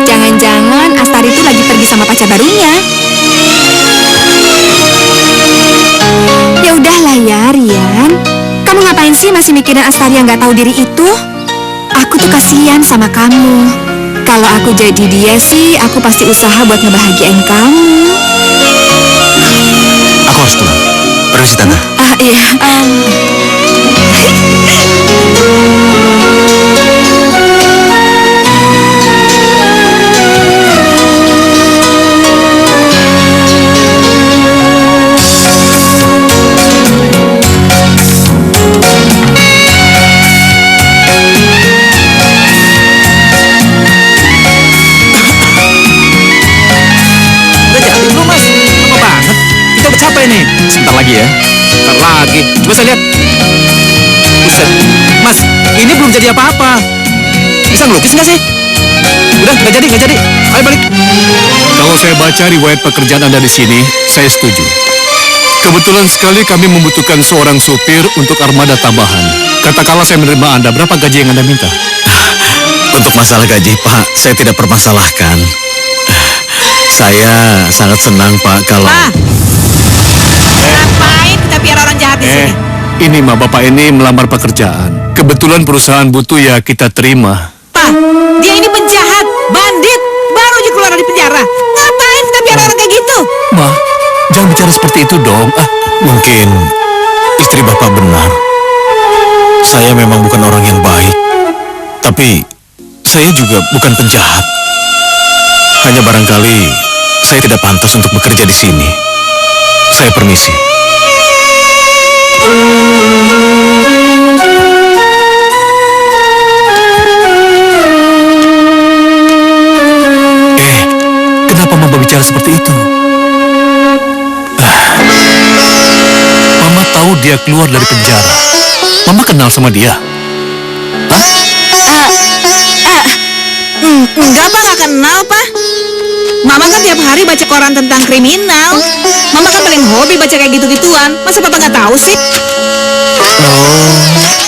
Jangan-jangan Astari itu lagi pergi sama pacar barunya. Ya udahlah ya, Rian. Kamu ngapain sih masih mikirin Astari yang nggak tahu diri itu? Aku tuh kasihan sama kamu. Kalau aku jadi dia sih, aku pasti usaha buat ngebahagiain kamu. Aku harus pulang. Permisi, Tante. Iya. Udah jadi belum, Mas? Lama banget. Kita udah capek nih. Sebentar lagi ya. Ntar lagi. Coba saya lihat. Buset. Mas, ini belum jadi apa-apa. Bisa ngelukis nggak sih? Udah, nggak jadi. Ayo balik. Kalau saya baca riwayat pekerjaan Anda di sini, saya setuju. Kebetulan sekali kami membutuhkan seorang supir untuk armada tambahan. Katakanlah saya menerima Anda, berapa gaji yang Anda minta? Untuk masalah gaji, Pak, saya tidak permasalahkan. Saya sangat senang, Pak, kalau... Pak, ngapain kita biar orang jahat di sini? Ini mah Bapak ini melamar pekerjaan. Kebetulan perusahaan butuh ya kita terima. Pak, dia ini penjahat, bandit, baru aja keluar dari penjara. Ngapain kita biar orang kayak gitu? Ma, jangan bicara seperti itu dong. Mungkin istri Bapak benar. Saya memang bukan orang yang baik. Tapi saya juga bukan penjahat. Hanya barangkali saya tidak pantas untuk bekerja di sini. Saya permisi. Kenapa Mama bicara seperti itu? Mama tahu dia keluar dari penjara. Mama kenal sama dia. Enggak, Pak, nggak kenal, Pak. Mama kan tiap hari baca koran tentang kriminal. Mama kan paling hobi baca kayak gitu-gituan. Masa Papa nggak tahu sih? Oh,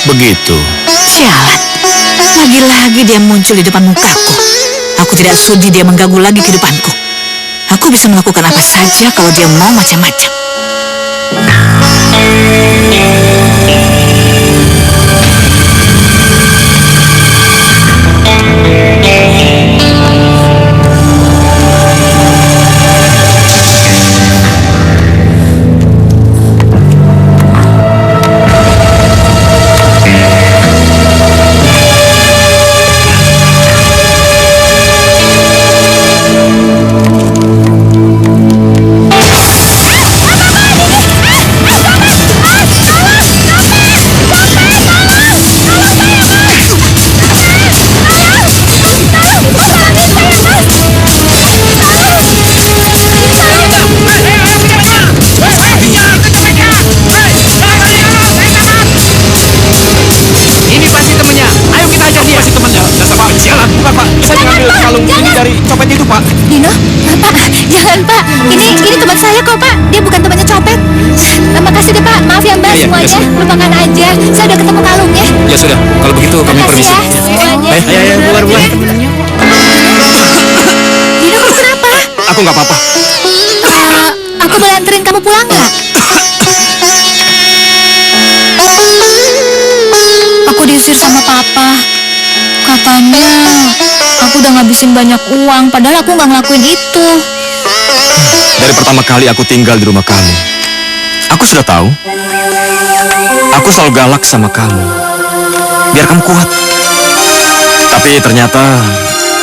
begitu. Sialan. Lagi-lagi dia muncul di depan mukaku. Aku tidak sudi dia mengganggu lagi kehidupanku. Aku bisa melakukan apa saja kalau dia mau macam-macam. Jangan Pak, ini teman saya kok Pak. Dia bukan temannya copet. Makasih deh Pak, maaf ya Mbak Iya, semuanya. iya, Lupakan aja. Saya udah ketemu kalungnya. Ya sudah, kalau begitu kami Makasih permisi. ya semuanya. Ayo, keluar. Dino, kamu kenapa? Aku nggak apa-apa. Aku boleh anterin kamu pulang nggak? Aku diusir sama papa. Katanya aku udah ngabisin banyak uang, padahal aku nggak ngelakuin itu. Dari pertama kali aku tinggal di rumah kamu, aku sudah tahu. Aku selalu galak sama kamu, biar kamu kuat. Tapi ternyata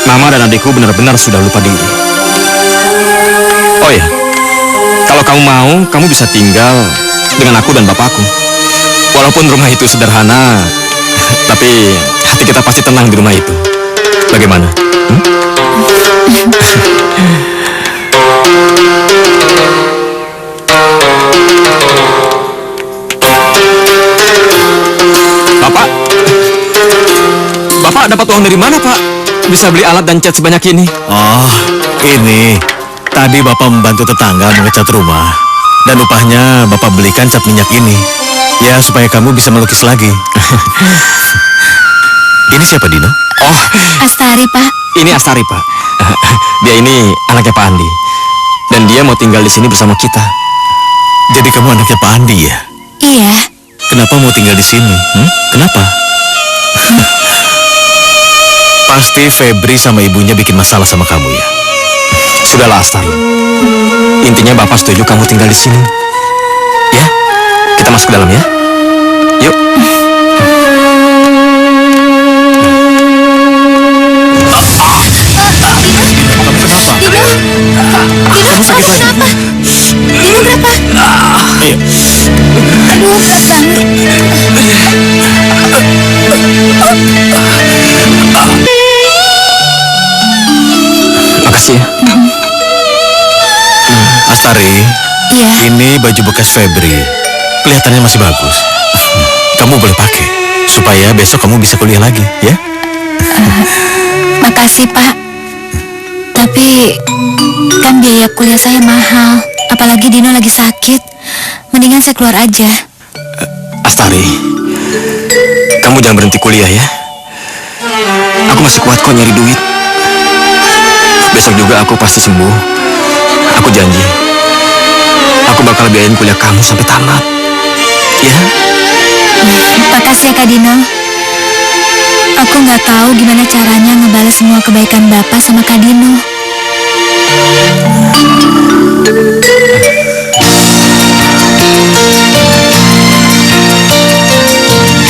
Mama dan adikku benar-benar sudah lupa diri. Oh ya, kalau kamu mau, kamu bisa tinggal dengan aku dan bapakku. Walaupun rumah itu sederhana, tapi hati kita pasti tenang di rumah itu. Bagaimana? Bapak? Bapak dapat uang dari mana, Pak? Bisa beli alat dan cat sebanyak ini? Oh, ini. Tadi Bapak membantu tetangga mengecat rumah. Dan upahnya Bapak belikan cat minyak ini. Ya, supaya kamu bisa melukis lagi. Ini siapa, Dino? Oh, Astari Pak. ini Astari, Pak. Dia ini anaknya Pak Andi. Dan dia mau tinggal di sini bersama kita. Jadi kamu anaknya Pak Andi ya? Iya. Kenapa mau tinggal di sini? Kenapa? Pasti Febri sama ibunya bikin masalah sama kamu ya? Sudahlah, Astari. Intinya Bapak setuju kamu tinggal di sini. Ya, kita masuk ke dalam ya. Yuk. Dino, kamu sakit lagi? Kenapa? Dino berapa? Iya. Aduh, berat banget. Makasih ya. Astari, Iya. ini baju bekas Febri. Kelihatannya masih bagus. Kamu boleh pakai, supaya besok kamu bisa kuliah lagi, ya? Makasih Pak. Tapi kan biaya kuliah saya mahal. Apalagi Dino lagi sakit. Mendingan saya keluar aja. Astari, kamu jangan berhenti kuliah ya. Aku masih kuat kok nyari duit. Besok juga aku pasti sembuh. Aku janji. Aku bakal biayain kuliah kamu sampai tamat. Ya? Makasih ya Kak Dino. Aku nggak tahu gimana caranya ngebalas semua kebaikan Bapak sama Kak Dino.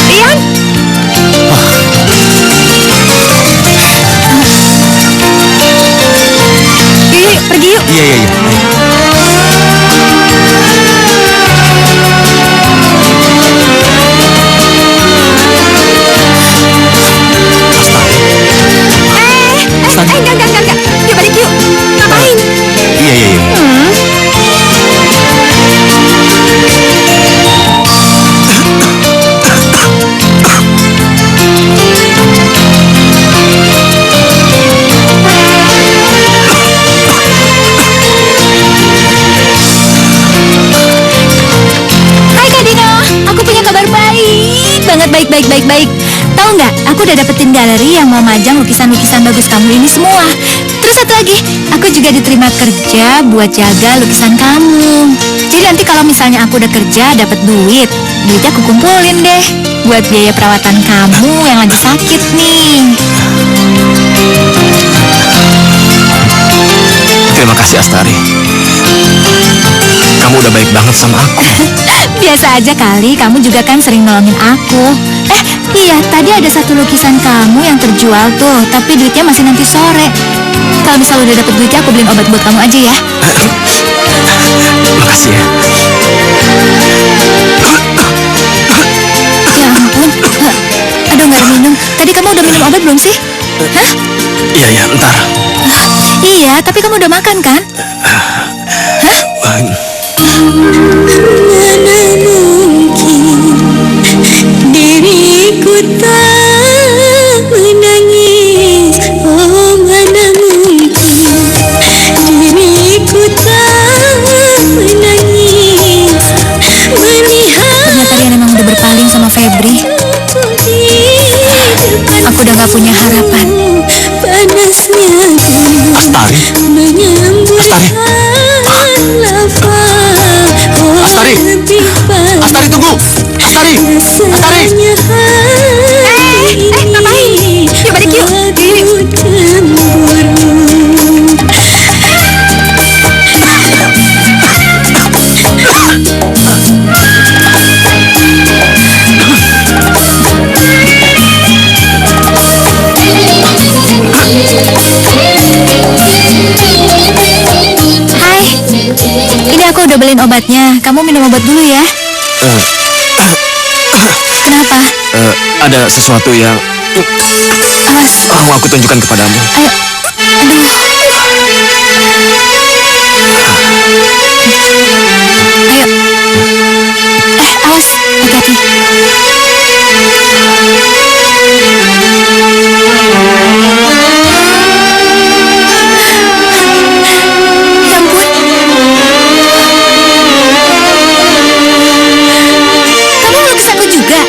Rian! Yuk, pergi yuk. Iya, iya, iya. Ayo. Enggak. Yuk balik yuk. Ngapain? Iya, iya, iya. Hai Kak Dino, aku punya kabar baik banget, baik. Tahu nggak? Aku udah dapetin galeri yang mau majang lukisan-lukisan bagus kamu ini semua. Terus satu lagi, aku juga diterima kerja buat jaga lukisan kamu. Jadi nanti kalau misalnya aku udah kerja dapet duitnya aku kumpulin deh buat biaya perawatan kamu yang lagi sakit nih. Terima kasih, Astari. Kamu udah baik banget sama aku. Biasa aja kali, kamu juga kan sering nolongin aku. Iya, tadi ada satu lukisan kamu yang terjual tuh, tapi duitnya masih nanti sore. Kalau misalnya udah dapet duitnya, aku beliin obat buat kamu aja ya. Makasih ya. Ya ampun, aduh nggak ada minum. Tadi kamu udah minum obat belum sih? Hah? Iya, iya, ntar. Iya, tapi kamu udah makan kan? Mana mungkin diriku tak menangis. Oh mana mungkin diriku Astari? Astari? Astari? Astari, tunggu! Astari! Astari! Ngapain? Yuk balik yuk. Hai, ini aku udah beliin obatnya. Kamu minum obat dulu ya. Kenapa? Ada sesuatu yang Awas, mau aku tunjukkan kepadamu. ayo. Aduh. Ayo. Awas, hati-hati. Ya ampun. Kamu melukis aku juga?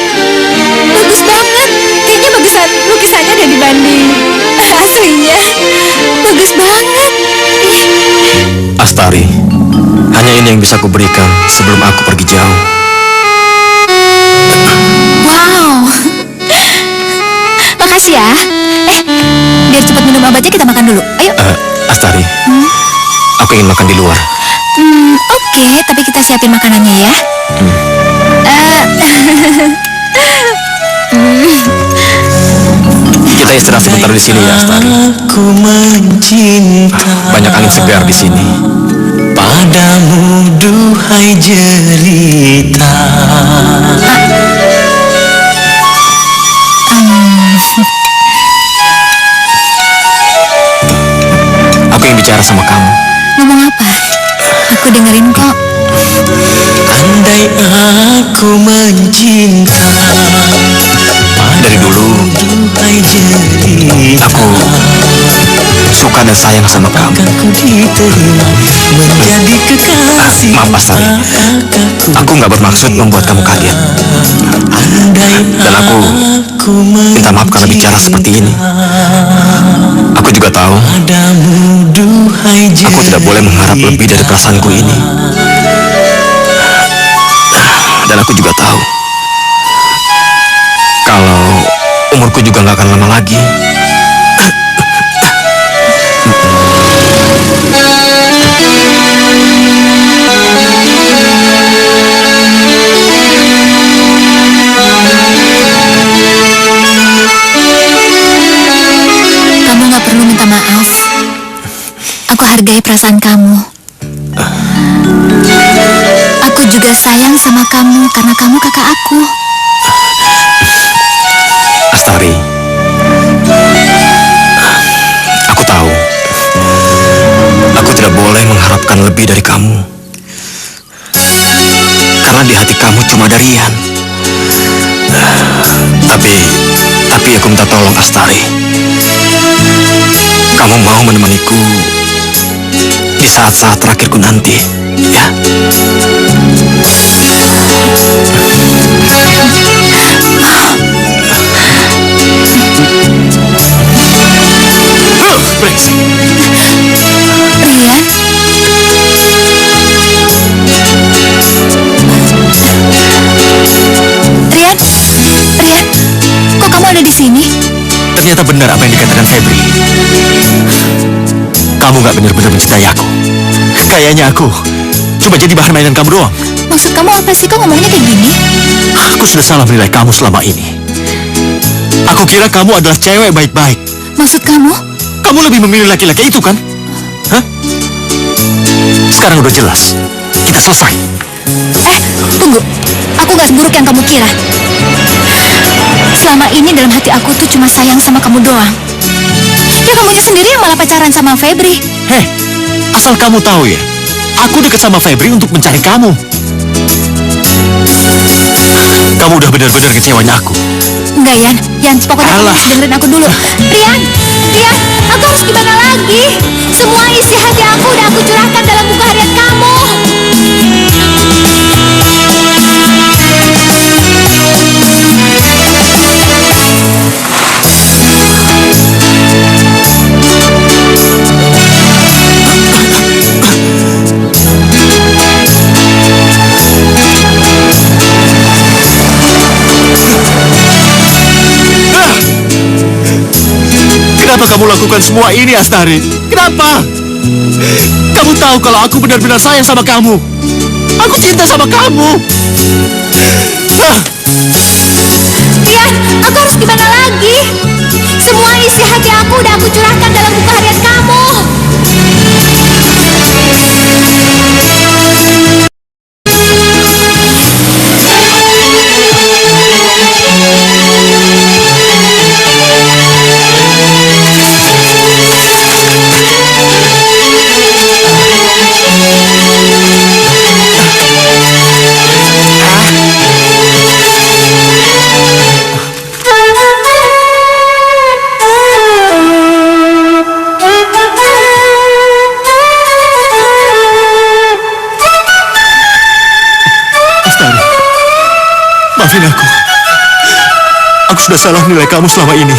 Bagus banget. Kayaknya bagusan lukisannya ada dibanding aslinya. Bagus banget. Astari, hanya ini yang bisa aku berikan sebelum aku pergi jauh. Wow. Makasih ya. Biar cepat minum obatnya kita makan dulu. Ayo. Astari, aku ingin makan di luar. Oke, tapi kita siapin makanannya ya. Kita istirahat sebentar di sini ya, Astari. Aku mencinta Banyak angin segar di sini. padamu, duhai jelita. Aku ingin bicara sama kamu. Ngomong apa? Aku dengerin kok. Andai aku mencinta Dari dulu, duhai jelita, aku suka dan sayang sama kamu. akan ku diterima menjadi kekasih. Maaf, Astari. Aku nggak bermaksud membuat kamu kaget. Dan aku minta maaf karena bicara seperti ini. Aku juga tahu Padamu, duhai aku tidak boleh mengharap lebih dari perasaanku ini. Dan aku juga tahu kalau umurku juga nggak akan lama lagi. Kamu nggak perlu minta maaf. Aku hargai perasaan kamu. Aku juga sayang sama kamu karena kamu kakak aku. Astari, aku tahu aku tidak boleh mengharapkan lebih dari kamu. Karena di hati kamu cuma ada Rian. Tapi aku minta tolong, Astari. Kamu mau menemaniku di saat-saat terakhirku nanti, ya? Brengsek. Rian? Rian? Rian? Kok kamu ada di sini? Ternyata benar apa yang dikatakan Febri. Kamu gak benar-benar mencintai aku. Kayaknya aku cuma jadi bahan mainan kamu doang. Maksud kamu apa sih? Kok ngomongnya kayak gini? Aku sudah salah menilai kamu selama ini. Aku kira kamu adalah cewek baik-baik. Maksud kamu? Kamu lebih memilih laki-laki itu kan? Hah? Sekarang udah jelas. Kita selesai. Tunggu. Aku gak seburuk yang kamu kira. Selama ini dalam hati aku tuh cuma sayang sama kamu doang. Ya kamunya sendiri yang malah pacaran sama Febri. Heh, asal kamu tahu ya, aku dekat sama Febri untuk mencari kamu. Kamu udah benar-benar kecewanya aku. Enggak, Yan. Yan, pokoknya kamu Alah. harus dengerin aku dulu. Rian, Rian, aku harus gimana lagi? Semua isi hati aku udah aku curahkan dalam buku harian kamu. melakukan semua ini, Astari? Kenapa? Kamu tahu kalau aku benar-benar sayang sama kamu. Aku cinta sama kamu. Rian, aku harus gimana lagi? Semua isi hati aku udah aku curahkan dalam buku harian kamu. Astari, maafin aku. Aku sudah salah nilai kamu selama ini.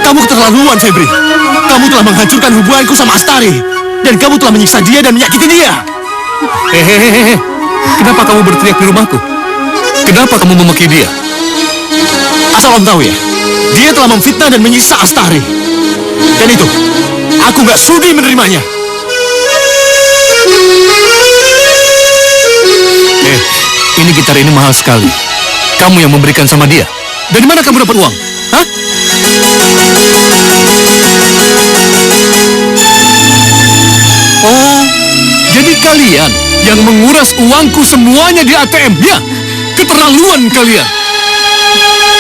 Kamu keterlaluan, Febri. Kamu telah menghancurkan hubunganku sama Astari. Dan kamu telah menyiksa dia dan menyakiti dia. Hehehe, kenapa kamu berteriak di rumahku? Kenapa kamu memaki dia? Asal om tahu ya, dia telah memfitnah dan menyiksa Astari. Dan itu, aku nggak sudi menerimanya. Ini gitar ini mahal sekali. Kamu yang memberikan sama dia. Dari mana kamu dapat uang? Hah? Oh, jadi kalian yang menguras uangku semuanya di ATM, ya? Keterlaluan kalian.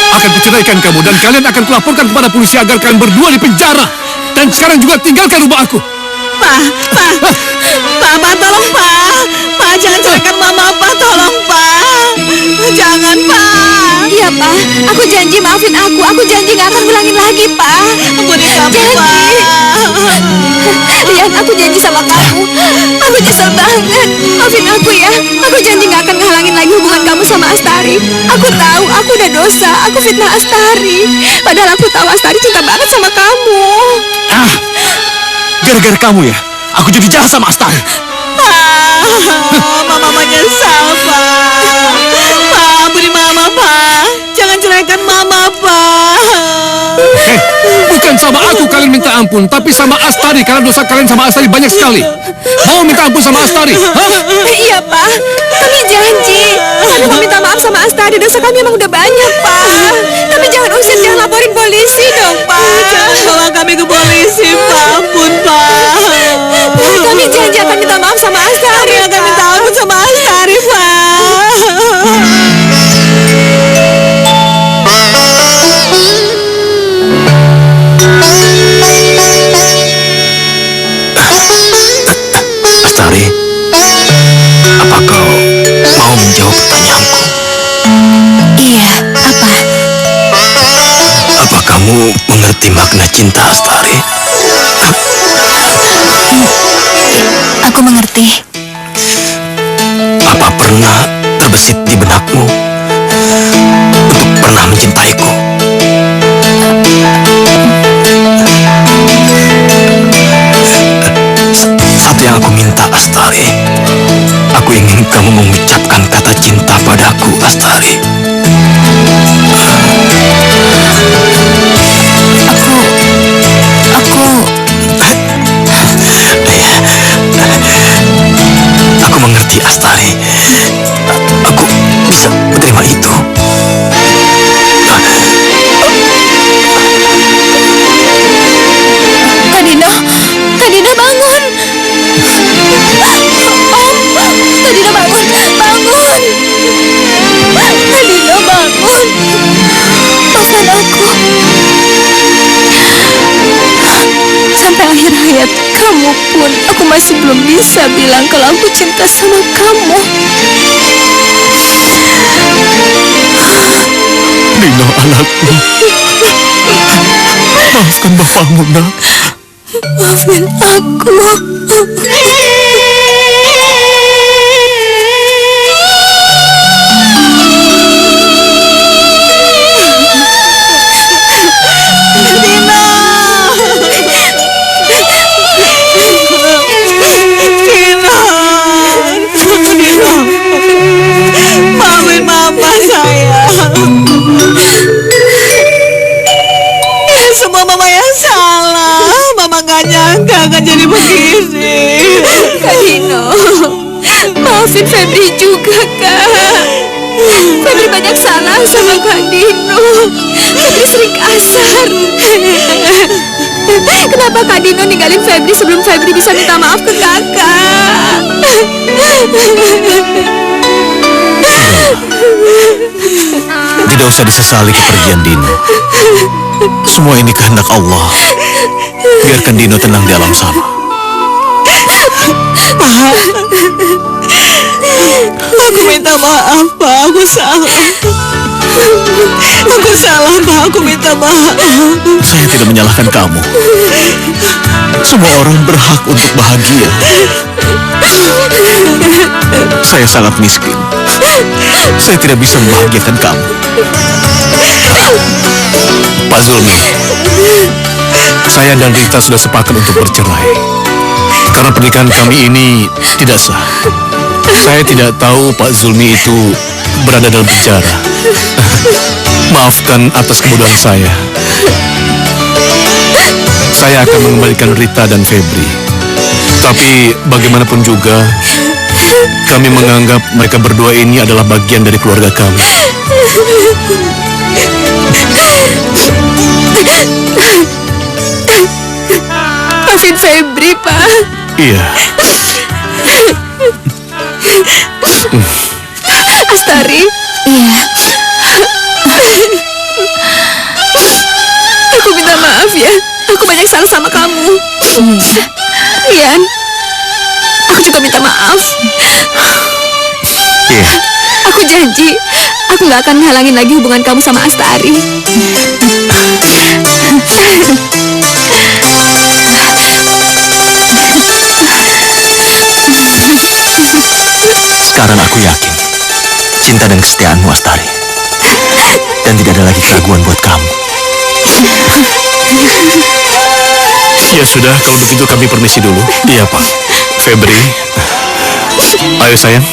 Akan kuceraikan kamu dan kalian akan kulaporkan kepada polisi agar kalian berdua di penjara. Dan sekarang juga tinggalkan rumah aku. Pak, tolong Pak, jangan ceraikan Mama, Pak, tolong Pak, jangan Pak. Iya, Pak. Aku janji maafin aku. Aku janji gak akan ulangin lagi, Pak. Ampuni kami, Janji. Pak. Rian, aku janji sama kamu. Aku nyesel banget. Maafin aku ya. Aku janji gak akan ngehalangin lagi hubungan kamu sama Astari. Aku tahu aku udah dosa. Aku fitnah Astari. Padahal aku tahu Astari cinta banget sama kamu. Gara-gara kamu ya, aku jadi jahat sama Astari. Mama menyesal, Pak. Pak, ampuni Mama, Pak. Jangan ceraikan Mama, Pak. Bukan sama aku kalian minta ampun, tapi sama Astari karena dosa kalian sama Astari banyak sekali. Mau minta ampun sama Astari? Hah? Iya, Pak. Kami janji. Kami mau minta maaf sama Astari. Dosa kami emang udah banyak, Pak. Tapi jangan usir, jangan laporin polisi dong, Pak. Jangan bawa kami ke polisi, Pak. Ampun, Pak. Kami janji akan minta maaf sama Astari. Kami akan minta ampun sama Astari, Pak. Astari, apa kau mau menjawab pertanyaanku? Iya, apa? Apa kamu mengerti makna cinta, Astari? Aku mengerti. Apa pernah terbesit di benakmu untuk pernah mencintaiku? Satu yang aku minta, Astari. Aku ingin kamu mengucapkan kata cinta padaku, Astari. Aku mengerti, Astari. Aku bisa menerima itu. Kak Dino bangun. Om, Kak Dino bangun. Kak Dino bangun. Maafkan aku. Sampai akhir hayat kamu pun aku masih belum bisa bilang kalau aku cinta sama kamu. Dino, anakku. Maafkan bapakmu, nak. Maafin aku. Dino. nyangka akan jadi begini. Kak Dino, maafin Febri juga, Kak. Febri banyak salah sama Kak Dino. Febri sering kasar. Kenapa Kak Dino ninggalin Febri sebelum Febri bisa minta maaf ke Kakak? Tidak usah disesali kepergian Dino. Semua ini kehendak Allah. Biarkan Dino tenang di alam sana. Aku minta maaf, Pak. Aku salah. Aku salah, Pak. Aku minta maaf. Saya tidak menyalahkan kamu. Semua orang berhak untuk bahagia. Saya sangat miskin. Saya tidak bisa membahagiakan kamu. Pak Zulmi, saya dan Rita sudah sepakat untuk bercerai. Karena pernikahan kami ini tidak sah. Saya tidak tahu Pak Zulmi itu berada dalam penjara. Maafkan atas kebodohan saya. Saya akan mengembalikan Rita dan Febri. Tapi bagaimanapun juga, kami menganggap mereka berdua ini adalah bagian dari keluarga kami. Maafin Febri, Pak. Iya. Astari, Iya, aku minta maaf ya. Aku banyak salah sama kamu. iya. Rian, aku juga minta maaf. Iya, Aku janji, aku gak akan halangin lagi hubungan kamu sama Astari. sekarang aku yakin cinta dan kesetiaanmu, Astari. Dan tidak ada lagi keraguan buat kamu. Ya sudah, kalau begitu kami permisi dulu. Iya, Pak. Febri, ayo sayang.